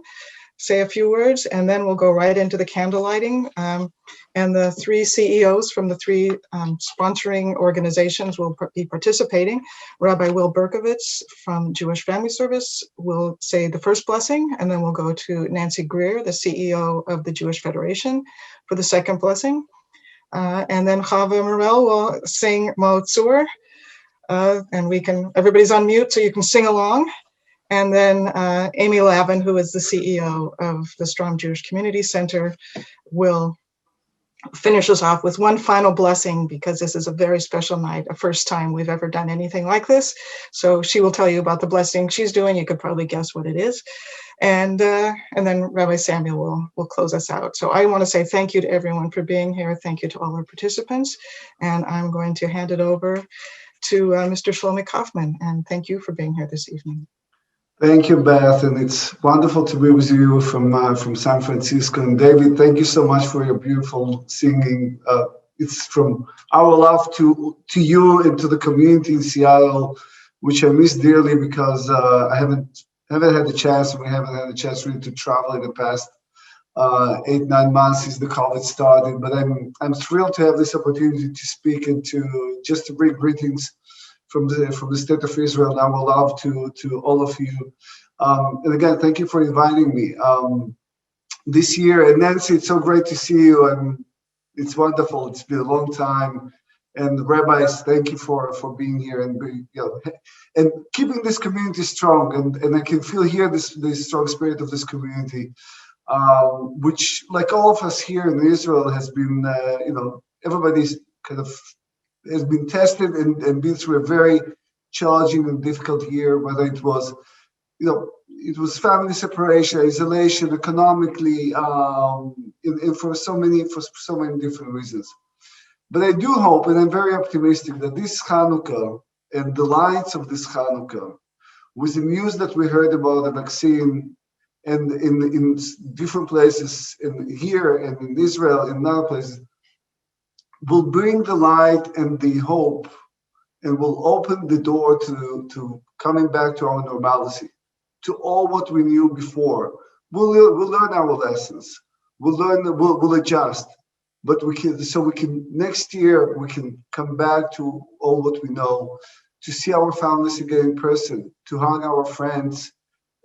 [SPEAKER 4] say a few words, and then we'll go right into the candle lighting. And the three CEOs from the three sponsoring organizations will be participating. Rabbi Will Berkovitz from Jewish Family Service will say the first blessing, and then we'll go to Nancy Greer, the CEO of the Jewish Federation, for the second blessing. And then Chava Morel will sing Mo Tzur, and everybody's on mute so you can sing along. And then Amy Lavin, who is the CEO of the Stroum Jewish Community Center, will finish us off with one final blessing, because this is a very special night, a first time we've ever done anything like this. So she will tell you about the blessing she's doing. You could probably guess what it is. And then Rabbi Samuel will close us out. So I want to say thank you to everyone for being here. Thank you to all our participants. And I'm going to hand it over to Mr. Shlomi Kaufman. And thank you for being here this evening.
[SPEAKER 9] Thank you, Beth, and it's wonderful to be with you from San Francisco. And David, thank you so much for your beautiful singing. It's from our love to you and to the community in Seattle, which I miss dearly because I haven't had the chance, and we haven't had the chance really to travel in the past 8-9 months since the COVID started. But I'm thrilled to have this opportunity to speak and to bring greetings from the state of Israel, and I will love to all of you. And again, thank you for inviting me this year. And Nancy, it's so great to see you, and it's wonderful. It's been a long time. And the rabbis, thank you for being here and keeping this community strong. And I can feel here this strong spirit of this community, which, like all of us here in Israel, has been everybody's kind of has been tested and been through a very challenging and difficult year, whether it was it was family separation, isolation, economically, for so many different reasons. But I do hope, and I'm very optimistic, that this Chanukah and the lights of this Chanukah, with the news that we heard about the vaccine, and in different places, here and in Israel and other places, will bring the light and the hope, and will open the door to coming back to our normalcy, to all what we knew before. We'll learn our lessons. We'll adjust, but we can next year we can come back to all what we know, to see our families again in person, to hug our friends,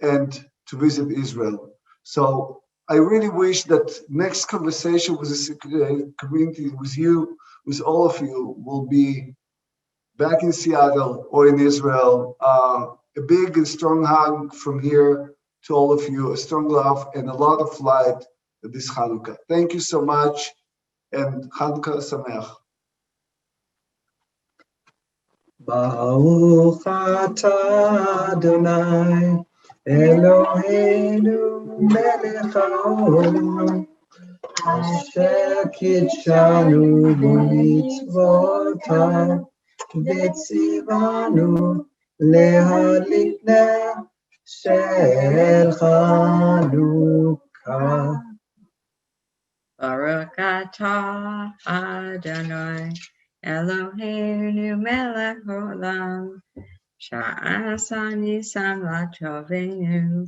[SPEAKER 9] and to visit Israel. So I really wish that next conversation with this community, with you, with all of you, will be back in Seattle or in Israel. A big and strong hug from here to all of you, a strong love and a lot of light this Chanukah. Thank you so much, and Chanukah Sameach.
[SPEAKER 10] Baruch atah Adonai Eloheinu melech haolam asher kidshanu b'mitzvotav v'tzivanu להדליק נר של חנוכה. Baruch atah Adonai Eloheinu melech haolam שעשה ניסים לטובנו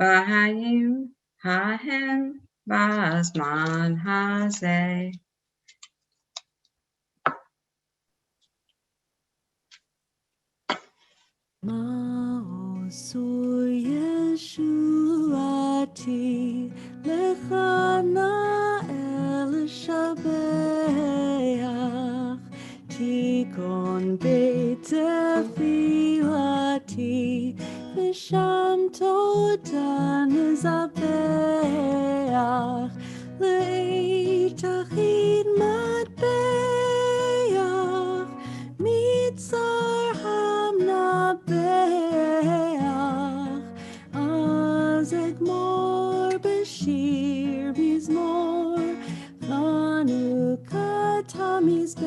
[SPEAKER 10] בחיים ההם בזמן הזה. מעוזו ישועתי לך נאה לשבח תיכון בית תפילתי ושם תודה נזבח לעת תחיד מטבח מצר המנבח אז אגמור בשיר מזמור חנוכת המזבח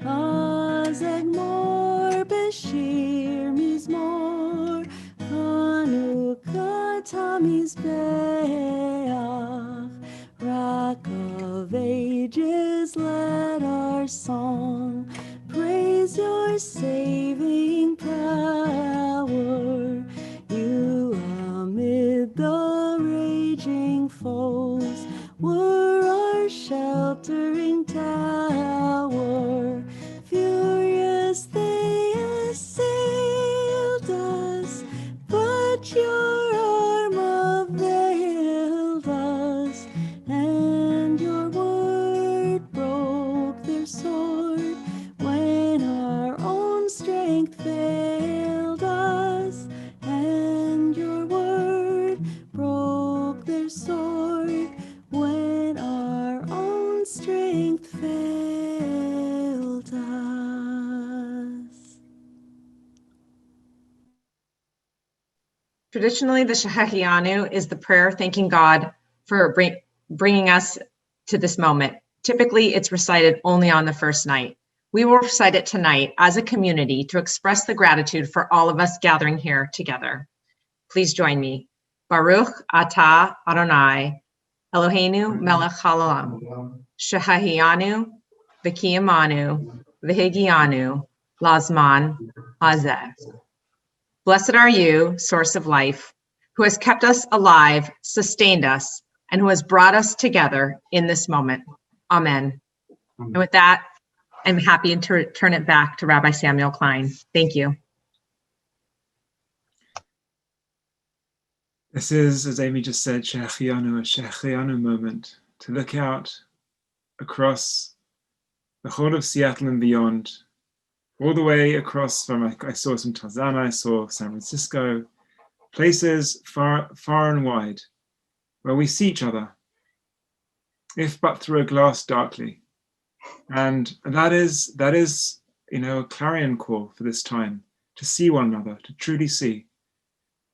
[SPEAKER 10] אז אגמור בשיר מזמור חנוכת המזבח. Rock of ages, let our song praise your saving power. You amid the raging foes were our sheltering tower. Furious they assailed us, but your arm availed us, and your word broke their sword when our own strength failed us, and your word broke their sword when our own strength failed us.
[SPEAKER 11] Traditionally, the Shehahianu is the prayer thanking God for bringing us to this moment. Typically, it's recited only on the first night. We will recite it tonight as a community to express the gratitude for all of us gathering here together. Please join me. Baruch atah Adonai Eloheinu melech haolam shehahianu v'kiyamanu v'higianu lazman hazeh. Blessed are you, source of life, who has kept us alive, sustained us, and who has brought us together in this moment. Amen. And with that, I'm happy to return it back to Rabbi Samuel Klein. Thank you.
[SPEAKER 3] This is, as Amy just said, Shehachianu, a Shehachianu moment, to look out across the whole of Seattle and beyond, all the way across from, I saw some Tarzana, I saw San Francisco, places far, far and wide, where we see each other, if but through a glass darkly. And that is, a clarion call for this time. to see one another, to truly see.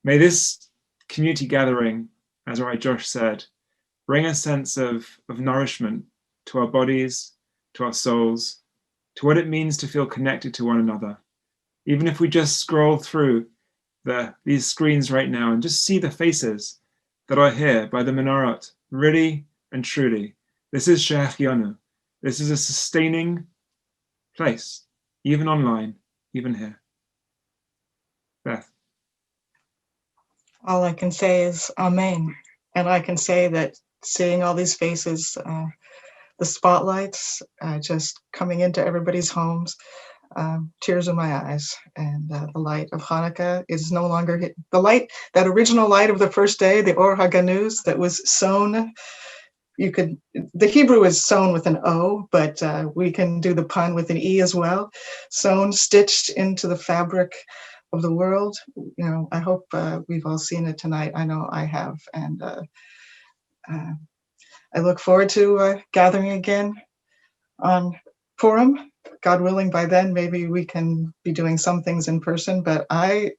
[SPEAKER 3] May this community gathering, as Rabbi Josh said, bring a sense of nourishment to our bodies, to our souls, to what it means to feel connected to one another. Even if we just scroll through these screens right now and just see the faces that are here by the Menorah, really and truly, this is She'achianu. This is a sustaining place, even online, even here. Beth.
[SPEAKER 4] All I can say is Amen. And I can say that seeing all these faces, the spotlights just coming into everybody's homes, tears in my eyes. And the light of Hanukkah is no longer hit. The light, that original light of the first day, the Or HaGanuz that was sewn. The Hebrew is sewn with an O, but we can do the pun with an E as well. Sewn, stitched into the fabric of the world. You know, I hope we've all seen it tonight. I know I have. And I look forward to gathering again on Purim. God willing, by then, maybe we can be doing some things in person. But I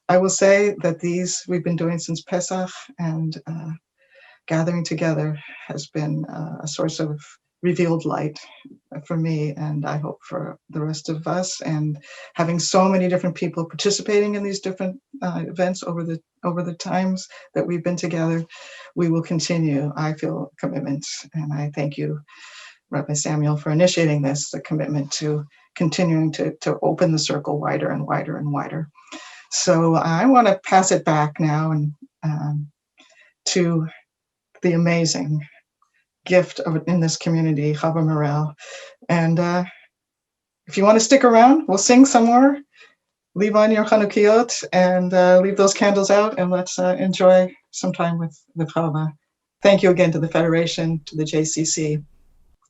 [SPEAKER 4] will say that we've been doing since Pesach, and gathering together has been a source of revealed light for me, and I hope for the rest of us. And having so many different people participating in these different events over the times that we've been together, we will continue. I feel commitment, and I thank you, Rabbi Samuel, for initiating this, the commitment to continuing to open the circle wider and wider and wider. So I want to pass it back now and to the amazing gift in this community, Chava Morel. And if you want to stick around, we'll sing some more. Leave on your Chanukiot and leave those candles out, and let's enjoy some time with Chava. Thank you again to the Federation, to the JCC,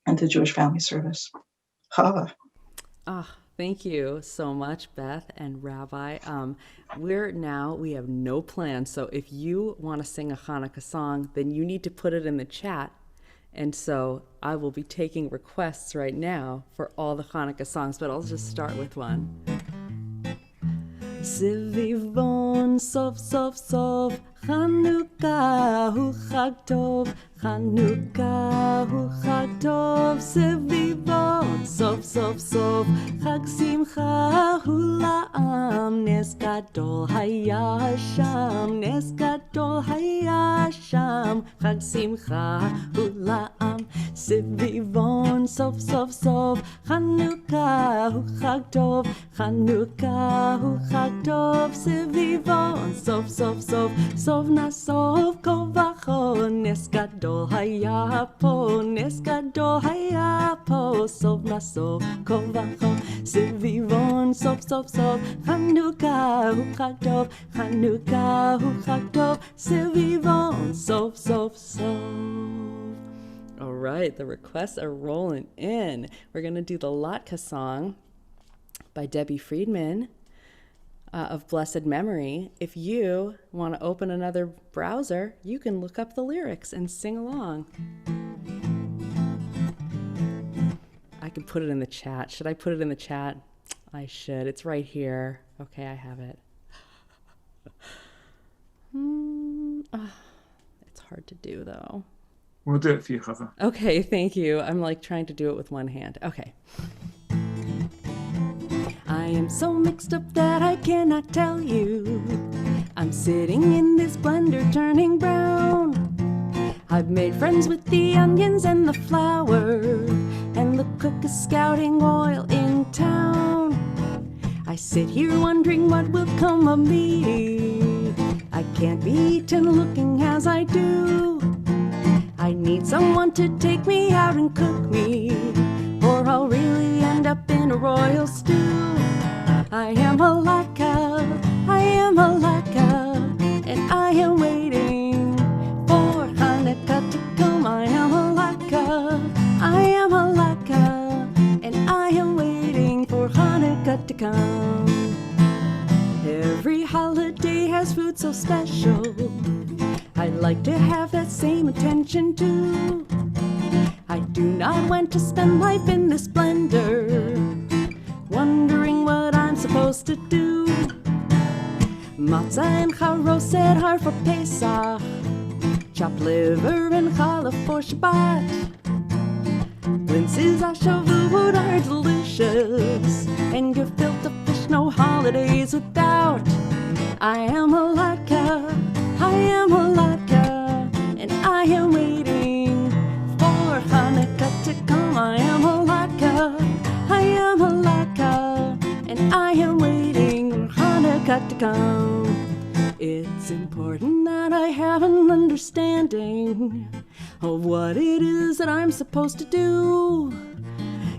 [SPEAKER 4] and to Jewish Family Service. Chava.
[SPEAKER 6] Thank you so much, Beth and Rabbi. We have no plans. So if you want to sing a Hanukkah song, then you need to put it in the chat. And so I will be taking requests right now for all the Hanukkah songs, but I'll just start with one. Sivivon sof sof sof Chanukah hu chag tov, Chanukah hu chag tov. Sivivon sof sof sof Chag simcha hu la'am. Nes gadol haya Hasham, nes gadol haya Hasham. Chag simcha hu la'am. Sivivon sof sof sof Chanukah hu chag tov, Chanukah hu chag tov. Sivivon sof sof sof Sov na sov kol vachol. Nes gadol haya po, nes gadol haya po. Sov na sov kol vachol. Sivivon sof sof sof Chanukah hu chag tov, Chanukah hu chag tov. Sivivon sof sof sof. All right, the requests are rolling in. We're going to do the Latka song by Debbie Friedman of blessed memory. If you want to open another browser, you can look up the lyrics and sing along. I can put it in the chat. Should I put it in the chat? I should. It's right here. Okay, I have it. It's hard to do, though.
[SPEAKER 3] We'll do it for you, Chava.
[SPEAKER 6] Okay, thank you. I'm like trying to do it with one hand. Okay. I am so mixed up that I cannot tell you. I'm sitting in this blender turning brown. I've made friends with the onions and the flour, and the cook is scouting oil in town. I sit here wondering what will come of me. I can't be eaten looking as I do. I need someone to take me out and cook me, or I'll really end up in a royal stew. I am a laka, and I am waiting for Hanukkah to come. I am a laka, and I am waiting for Hanukkah to come. Every holiday has food so special. I'd like to have that same attention too. I do not want to spend life in this blender,
[SPEAKER 10] wondering what I'm supposed to do. Matzah and charoset har for Pesach, chopped liver and challah for Shabbat. Blintzes ashavut are delicious, and gefilte fish no holidays without. I am a latke, I am a latke, and I am waiting for Hanukkah to come. I am a latke, I am a latke, and I am waiting for Hanukkah to come. It's important that I have an understanding of what it is that I'm supposed to do.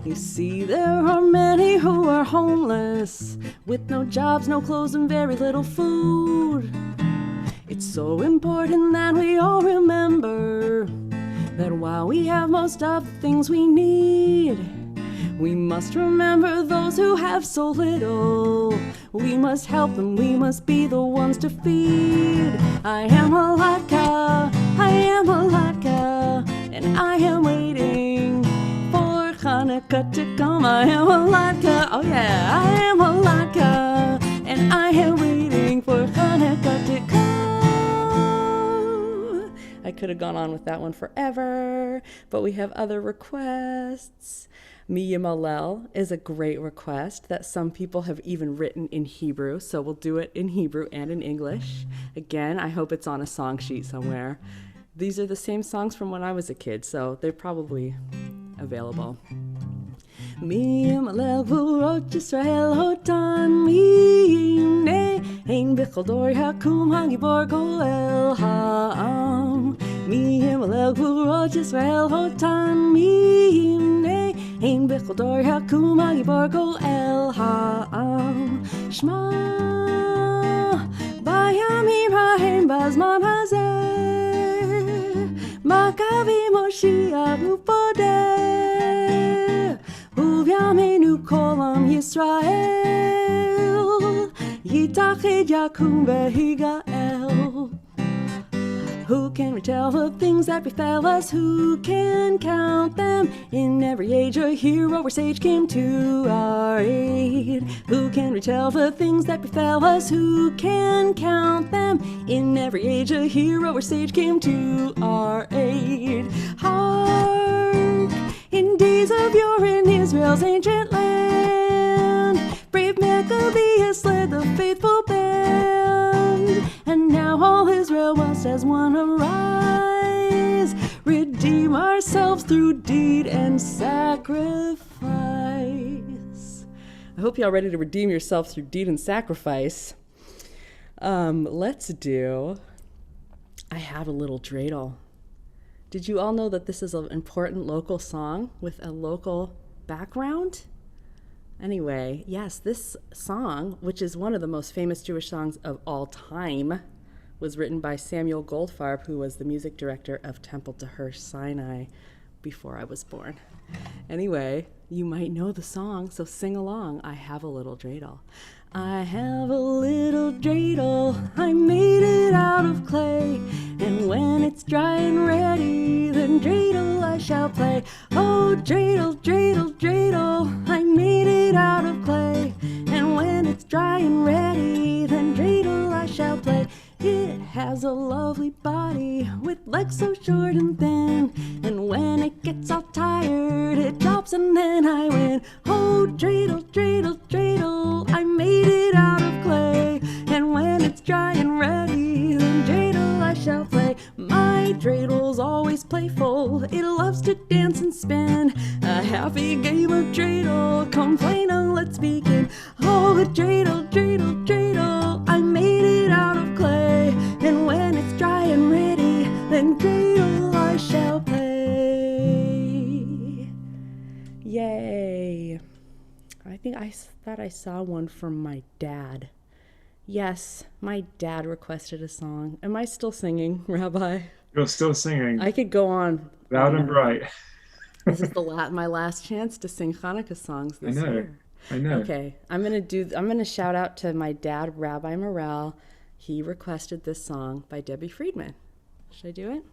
[SPEAKER 10] You see, there are many who are homeless, with no jobs, no clothes, and very little food. It's so important that we all remember that while we have most of the things we need, we must remember those who have so little. We must help them, we must be the ones to feed. I am a latke, I am a latke, and I am waiting for Hanukkah to come. I am a latke, oh yeah, I am a latke, and I am waiting for Hanukkah to come. I could have gone on with that one forever, but we have other requests. Mi Yimalel is a great request that some people have even written in Hebrew, so we'll do it in Hebrew and in English. Again, I hope it's on a song sheet somewhere. These are the same songs from when I was a kid, so they're probably available. Mi Yimalel v'urot Yisrael hotan mine, ein b'chol dor hakum hagibor goel ha'am. Mi Yimalel v'urot Yisrael hotan mine, ein b'chol dor hakum hagibor goel ha'am. Shma bayamim ha'hem bazman hazeh, makavi Moshiach upodeh, uvyamenu kolam Yisrael, yitached yakum v'higael. Who can retell the things that befell us? Who can count them? In every age a hero or sage came to our aid. Who can retell the things that befell us? Who can count them? In every age a hero or sage came to our aid. Hark! In days of yore in Israel's ancient land, brave Maccabeus led the faithful band. And now all Israel must as one arise, redeem ourselves through deed and sacrifice. I hope y'all ready to redeem yourself through deed and sacrifice. Let's do I Have a Little Dreidel. Did you all know that this is an important local song with a local background? Anyway, yes, this song, which is one of the most famous Jewish songs of all time, was written by Samuel Goldfarb, who was the music director of Temple to Her Sinai before I was born. Anyway, you might know the song, so sing along. I have a little dreidel. I have a little dreidel, I made it out of clay, and when it's dry and ready, then dreidel I shall play. Oh, dreidel, dreidel, dreidel, I made it out of clay, and when it's dry and ready, then dreidel I shall play. It has a lovely body with legs so short and thin, and when it gets all tired, it drops and then I win. Oh, dreidel, dreidel, dreidel, I made it out of clay, and when it's dry and ready, then dreidel I shall play. My dreidel's always playful, it loves to dance and spin. A happy game of dreidel, come play now, let's begin. Oh, dreidel, dreidel, dreidel, I made it out of clay, and when it's dry and ready, then dreidel I shall play. Yay. I think I thought I saw one from my dad. Yes, my dad requested a song. Am I still singing, Rabbi?
[SPEAKER 3] You're still singing.
[SPEAKER 10] I could go on.
[SPEAKER 3] Loud and bright.
[SPEAKER 10] This is my last chance to sing Hanukkah songs this year.
[SPEAKER 3] I know.
[SPEAKER 10] Okay, I'm gonna shout out to my dad, Rabbi Morel. He requested this song by Debbie Friedman. Should I do it?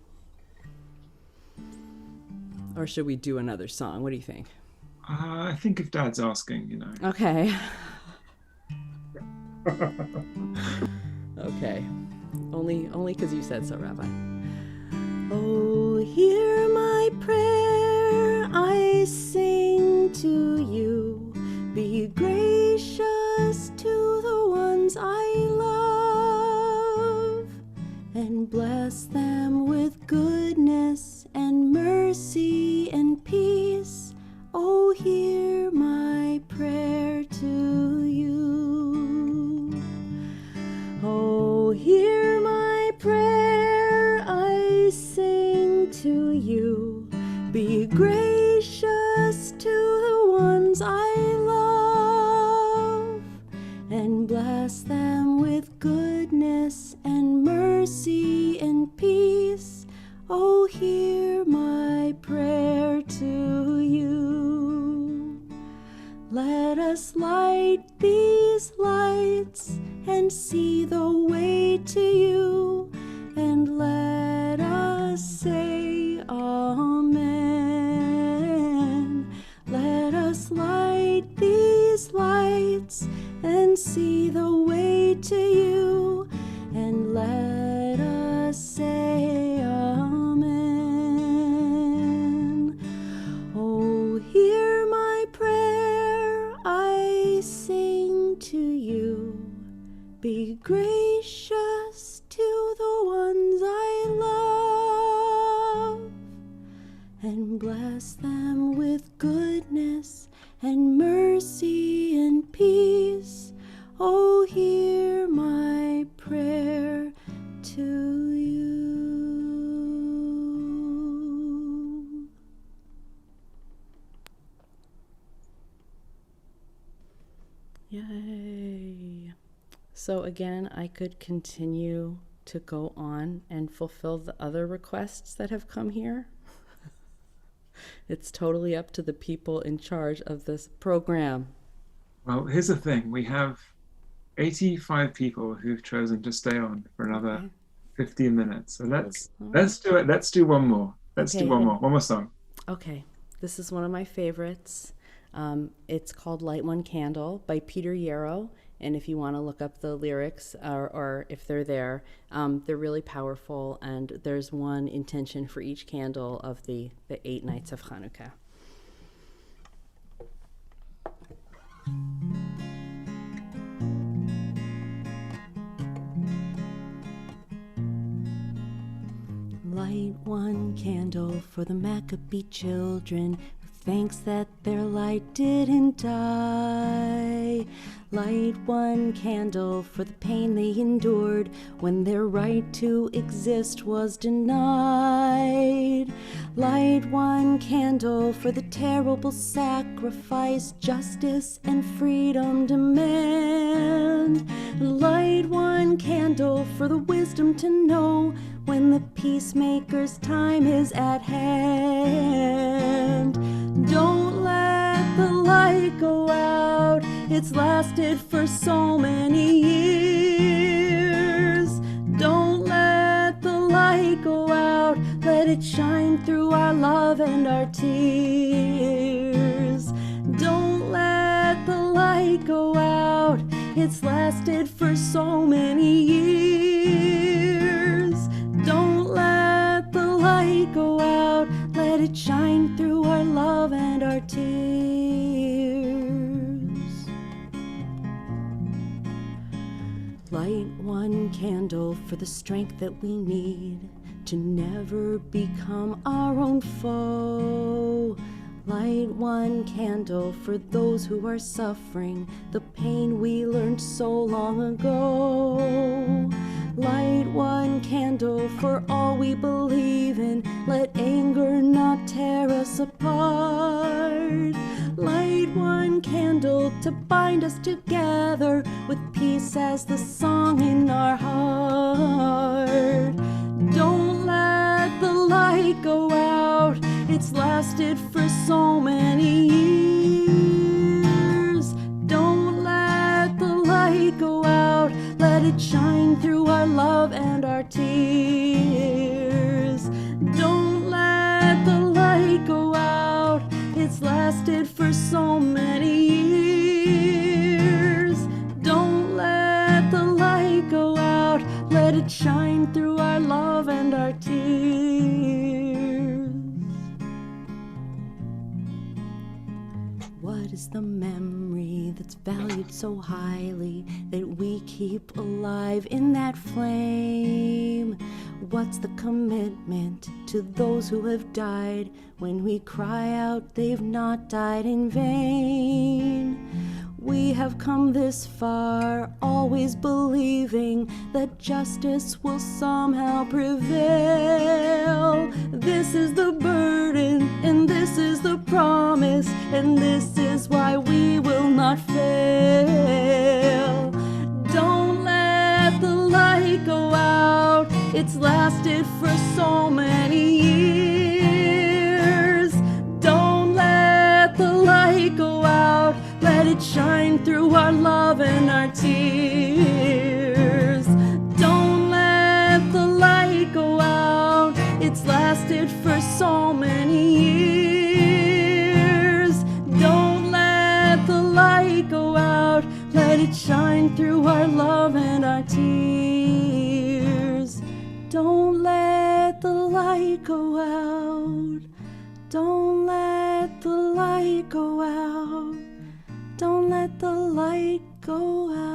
[SPEAKER 10] Or should we do another song? What do you think?
[SPEAKER 3] I think if Dad's asking, you know.
[SPEAKER 10] Okay. Okay. Only because you said so, Rabbi. Oh, hear my prayer, I sing to you. Be gracious to the ones I love, and bless them with goodness and mercy and peace. Oh, hear my prayer to you. Oh, hear my prayer, I sing to you. Be gracious to the ones I love, and bless them with goodness and mercy and peace. Oh, hear my prayer to you. Let us light these lights and see the way to you, and let us say amen. Let us light these lights and see the way to you, and let us say amen. Oh, hear my prayer, I sing to you. Be gracious to the ones I love, and bless them with goodness and mercy and peace. Oh, hear my prayer to you. Yay. So again, I could continue to go on and fulfill the other requests that have come here. It's totally up to the people in charge of this program.
[SPEAKER 3] Well, here's the thing. We have 85 people who've chosen to stay on for another 15 minutes. So let's do it. Let's do one more. Let's do one more. One more song.
[SPEAKER 10] Okay. This is one of my favorites. It's called Light One Candle by Peter Yarrow. And if you want to look up the lyrics, or if they're there, they're really powerful. And there's one intention for each candle of the 8 nights of Chanukah. Light one candle for the Maccabee children, who thanks that their light didn't die. Light one candle for the pain they endured when their right to exist was denied. Light one candle for the terrible sacrifice justice and freedom demand. Light one candle for the wisdom to know when the peacemaker's time is at hand. Don't let the light go out, it's lasted for so many years. Don't let the light go out, let it shine through our love and our tears. Don't let the light go out, it's lasted for so many years. Don't let the light go out, let it shine through our love and our tears. Light one candle for the strength that we need to never become our own foe. Light one candle for those who are suffering the pain we learned so long ago. Light one candle for all we believe in, let anger not tear us apart. Light one candle to bind us together with peace as the song in our heart. Don't let the light go out, it's lasted for so many years. Don't let the light go out, let it shine through our love and our tears. Don't let the light go out, it's lasted lasted for so many years. Don't let the light go out, let it shine through our love and our tears. What is the memory that's valued so highly that we keep alive in that flame? What's the commitment to those who have died when we cry out they've not died in vain? We have come this far, always believing that justice will somehow prevail. This is the burden, and this is the promise, and this is why we will not fail. Don't let the light go out, it's lasted for so many years. Don't let the light go out, let it shine through our love and our tears. Don't let the light go out, it's lasted for so many years. Don't let the light go out, let it shine through our love and our tears. Don't let the light go out, don't let the light go out. Don't let the light go out.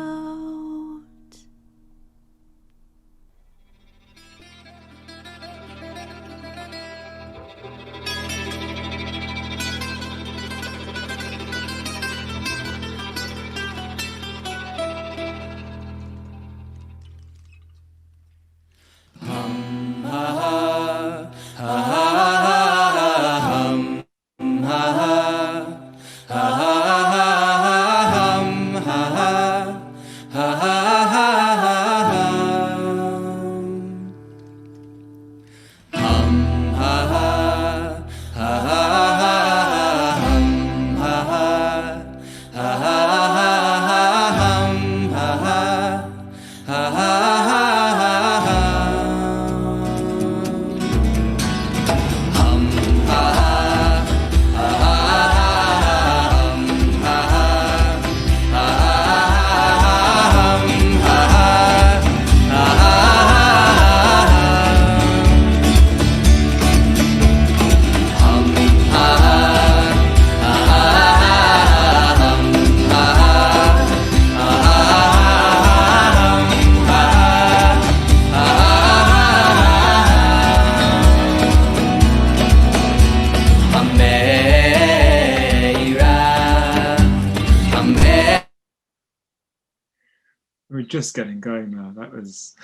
[SPEAKER 3] We're just getting going now. That was.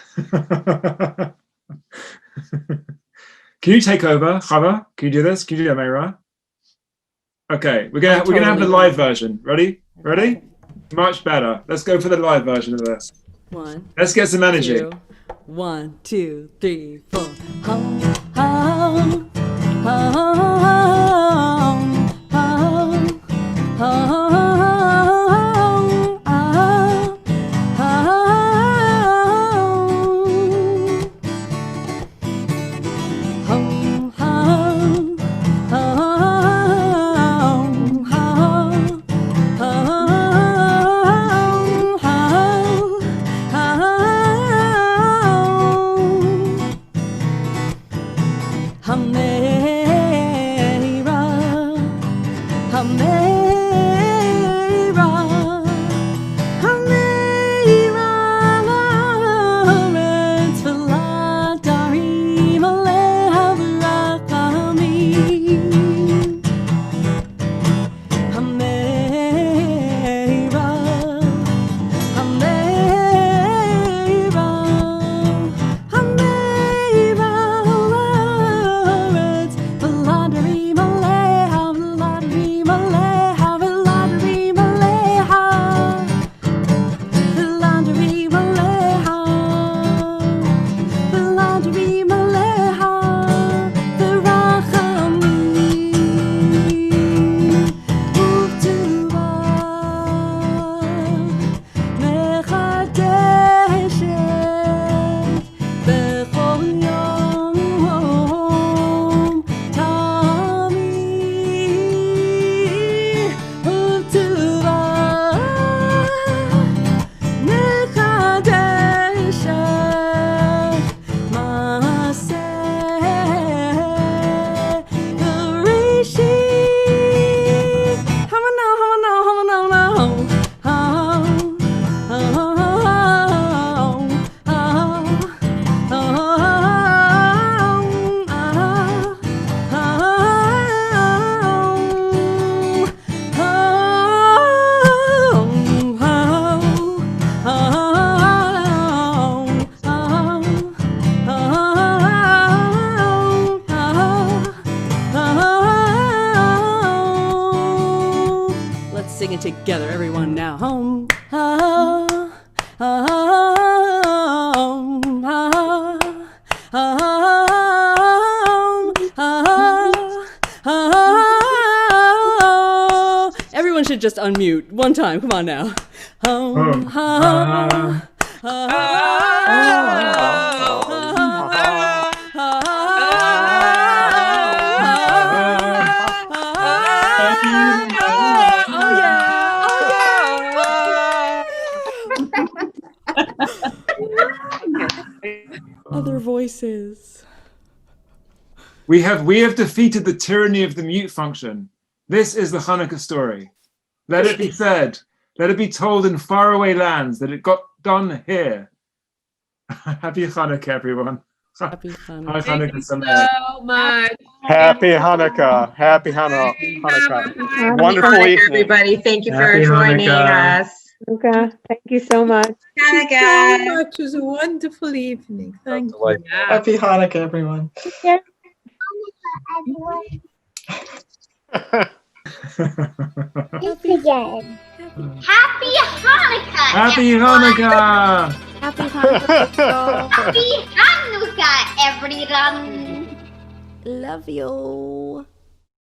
[SPEAKER 3] Can you take over, Chava? Can you do this? Can you do that, Menorah? Okay, we're gonna have the live version. Ready? Ready? Much better. Let's go for the live version of this. Let's get some energy.
[SPEAKER 10] 1, 2, 3, 4. Hum, hum, hum, hum, hum. sing it together, everyone now. Home, home, home, home, home. Everyone should just unmute one time. Come on now. Home, home, Other voices.
[SPEAKER 3] We have defeated the tyranny of the mute function. This is the Chanukah story. Let it be said. Let it be told in faraway lands that it got done here. Happy Chanukah, everyone.
[SPEAKER 10] Happy Hanukkah.
[SPEAKER 3] Hi, Chanukah.
[SPEAKER 12] Thank you so much.
[SPEAKER 13] Happy Hanukkah. Happy Hanukkah. Wonderful
[SPEAKER 11] Hanukkah,
[SPEAKER 13] evening.
[SPEAKER 11] everybody. Thank you for
[SPEAKER 3] Happy
[SPEAKER 11] joining
[SPEAKER 3] Hanukkah.
[SPEAKER 11] us.
[SPEAKER 14] Chanukah. Thank you so much.
[SPEAKER 12] Thank you so much. It was a wonderful evening. Thank you.
[SPEAKER 4] Happy Hanukkah, everyone.
[SPEAKER 15] Happy Hanukkah!
[SPEAKER 3] Happy
[SPEAKER 15] everyone.
[SPEAKER 3] Hanukkah!
[SPEAKER 14] Happy Hanukkah.
[SPEAKER 15] Happy Hanukkah, everyone!
[SPEAKER 10] Love you.